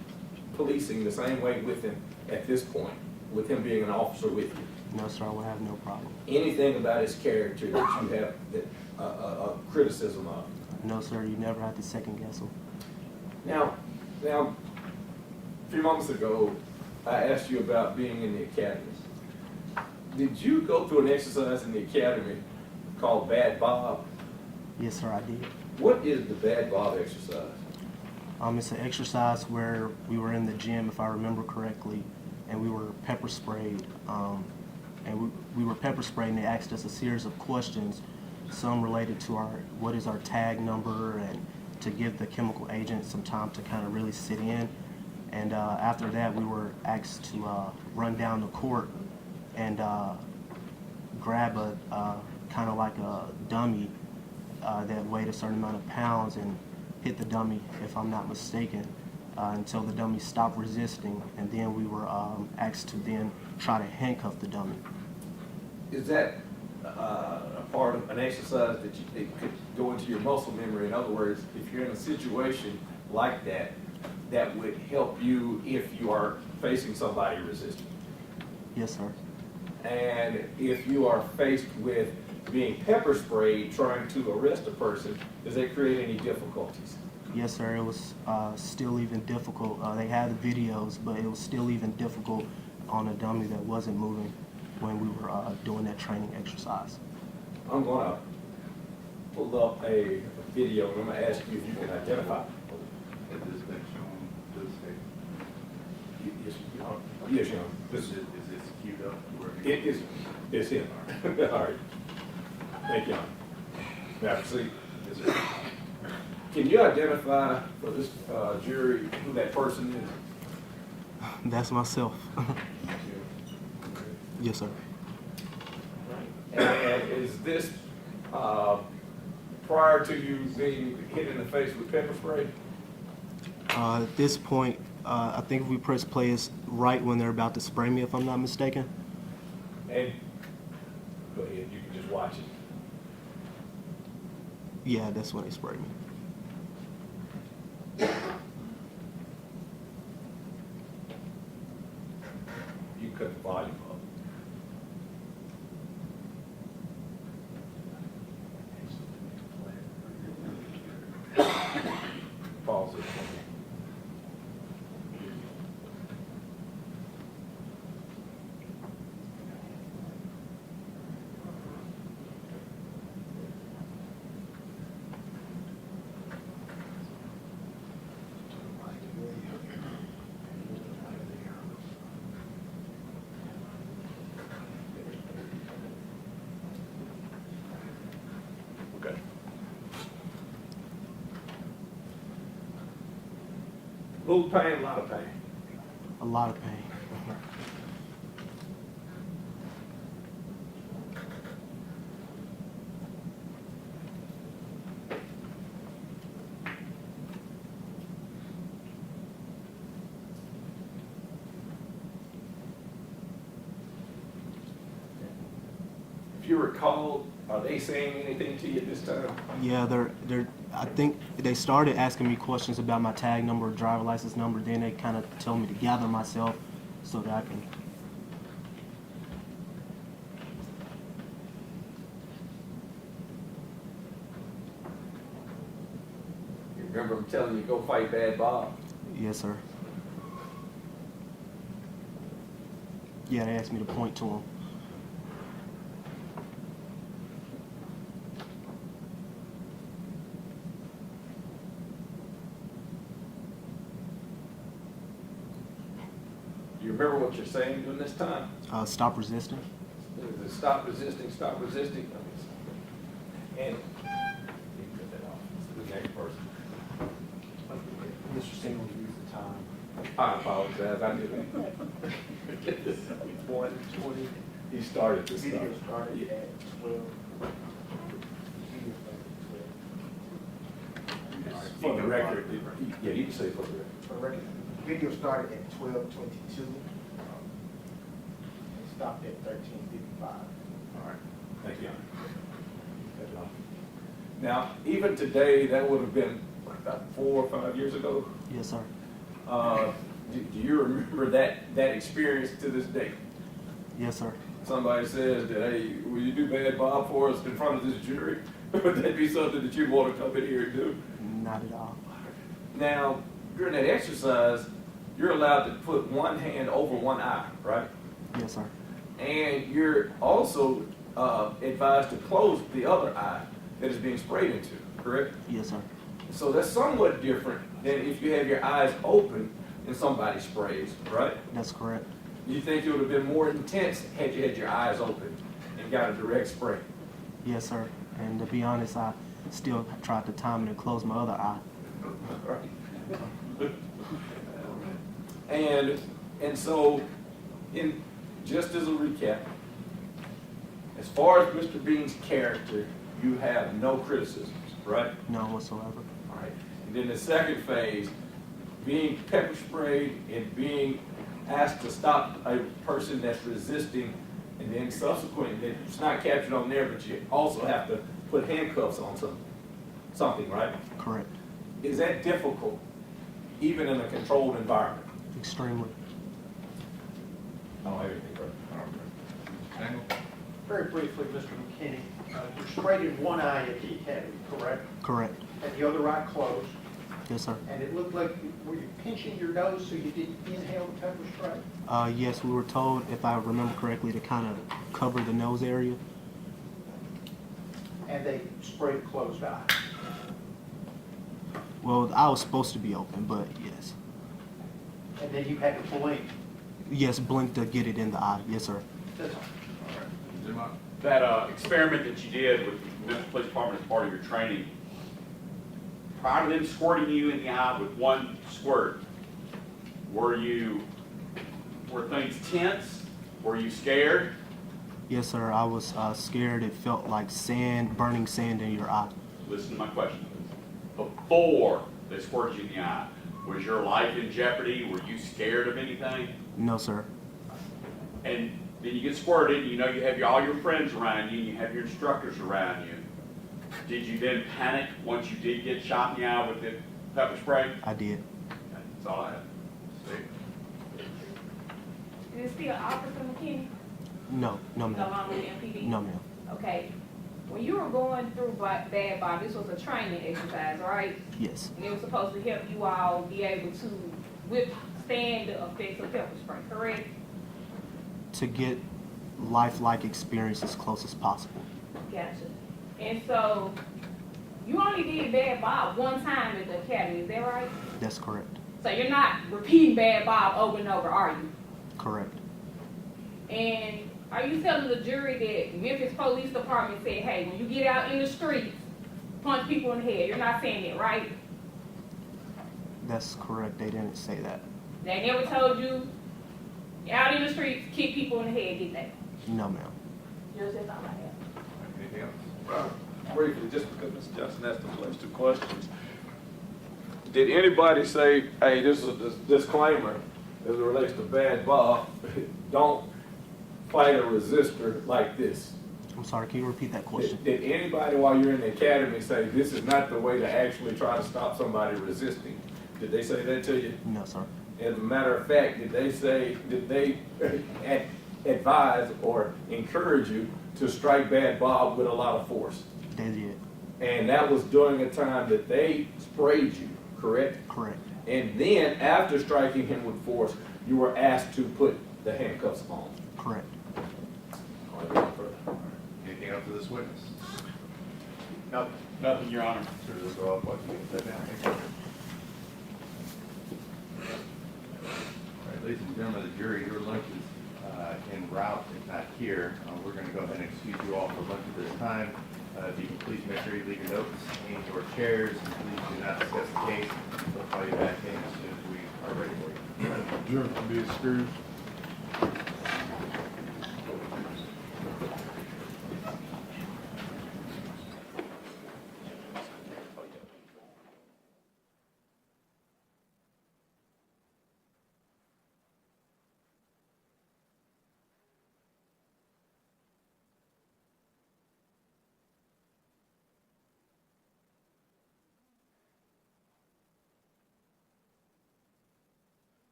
policing the same way with him at this point, with him being an officer with you? No, sir, I will have no problem. Anything about his character that you have that, a criticism of? No, sir, you never have to second guess him. Now, a few moments ago, I asked you about being in the academy. Did you go through an exercise in the academy called Bad Bob? Yes, sir, I did. What is the Bad Bob exercise? It's an exercise where we were in the gym, if I remember correctly, and we were pepper sprayed. We were pepper sprayed, and they asked us a series of questions, some related to what is our tag number, and to give the chemical agent some time to kind of really sit in. And after that, we were asked to run down the court and grab a kind of like a dummy that weighed a certain amount of pounds and hit the dummy, if I'm not mistaken, until the dummy stopped resisting, and then we were asked to then try to handcuff the dummy. Is that a part of an exercise that it could go into your muscle memory? In other words, if you're in a situation like that, that would help you if you are facing somebody resisting. Yes, sir. And if you are faced with being pepper sprayed trying to arrest a person, does that create any difficulties? Yes, sir. It was still even difficult. They had the videos, but it was still even difficult on a dummy that wasn't moving when we were doing that training exercise. I'm going to pull up a video, and I'm going to ask you if you can identify. Has this been shown to the state? Yes, Your Honor. Is this queued up? It is, it's him. All right. Thank you, Your Honor. May I proceed? Yes, sir. Can you identify for this jury who that person is? That's myself. Yes, sir. And is this prior to you being hit in the face with pepper spray? At this point, I think if we press play, it's right when they're about to spray me, if I'm not mistaken. And go ahead, you can just watch it. Yeah, that's when they sprayed me. You cut the volume up. Pause it. Okay. Little pain, a lot of pain. A lot of pain. If you recall, are they saying anything to you at this time? Yeah, I think they started asking me questions about my tag number, driver license number. Then they kind of told me to gather myself so that I can. You remember them telling you go fight Bad Bob? Yes, sir. Yeah, they asked me to point to him. You remember what you're saying during this time? Stop resisting. Is it stop resisting, stop resisting? And you can cut that off. The next person. Mr. Singleton used the time. I apologize. I didn't. 1:20. He started this stuff. Video started Yeah. at 12. Video started at 12. For the record, yeah, you can say for the record. For the record, video started at 12:22. It stopped at 13:55. All right, thank you. Now, even today, that would have been what, about 4 or 5 years ago. Yes, sir. Do you remember that experience to this day? Yes, sir. Somebody says that, hey, will you do bad Bob for us in front of this jury? Would that be something that you'd want to come in here and do? Not at all. Now, during that exercise, you're allowed to put one hand over one eye, right? Yes, sir. And you're also advised to close the other eye that is being sprayed into, correct? Yes, sir. So that's somewhat different than if you have your eyes open and somebody sprays, right? That's correct. You think it would have been more intense had you had your eyes open and got a direct spray? Yes, sir. And to be honest, I still tried to time it and close my other eye. And so, just as a recap, as far as Mr. Bean's character, you have no criticisms, right? None whatsoever. All right. And then the second phase, being pepper sprayed and being asked to stop a person that's resisting, and then subsequently, it's not captured on there, but you also have to put handcuffs on something, right? Correct. Is that difficult, even in a controlled environment? Extremely. I don't have anything further. Very briefly, Mr. McKinney, you're sprayed in one eye at the academy, correct? Correct. And the other eye closed, Yes, sir. and it looked like, were you pinching your nose so you didn't inhale the pepper spray? Yes, we were told, if I remember correctly, to kind of cover the nose area. And they sprayed a closed eye. Well, the eye was supposed to be open, but yes. And then you had to blink. Yes, blink to get it in the eye. Yes, sir. That's all. That experiment that you did with the Memphis Police Department as part of your training, prior to them squirting you in the eye with one squirt, were things tense? Were you scared? Yes, sir. I was scared. It felt like sand, burning sand in your eye. Listen to my question, please. Before they squirted you in the eye, was your life in jeopardy? Were you scared of anything? No, sir. And then you get squirted, and you know you have all your friends around you, and you have your instructors around you. Did you then panic once you did get shot in the eye with the pepper spray? I did. Okay, that's all I have. Is it still Officer McKinney? No, no, No ma'am. longer MPD? No, ma'am. Okay. When you were going through Bad Bob, this was a training exercise, right? Yes. And it was supposed to help you all be able to withstand the effects of pepper spray, correct? To get lifelike experience as close as possible. Gotcha. And so, you only did Bad Bob one time at the academy, is that right? That's correct. So you're not repeating Bad Bob over and over, are you? Correct. And are you telling the jury that Memphis Police Department said, hey, when you get out in the streets, punch people in the head? You're not saying that, right? That's correct. They didn't say that. They never told you, out in the streets, kick people in the head, did they? No, ma'am. Just that's all I have. Anything else? Briefly, just because Mr. Johnson asked the first two questions. Did anybody say, hey, this is a disclaimer as it relates to Bad Bob, don't fight a resistor like this? I'm sorry, can you repeat that question? Did anybody while you're in the academy say this is not the way to actually try to stop somebody resisting? Did they say that to you? No, sir. As a matter of fact, did they advise or encourage you to strike Bad Bob with a lot of force? They did. And that was during a time that they sprayed you, correct? Correct. And then after striking him with force, you were asked to put the handcuffs on. Correct. Anything else to this witness? Nothing, Your Honor. Sir, let's go off what you said now. All right, ladies and gentlemen of the jury, your lunch is en route, if not here. We're going to go ahead and excuse you all for lunch at this time. If you can please make sure you leave your notes in your chairs, and please do not discuss the case. We'll call you back in as soon as we are ready for you. Jury can be excused.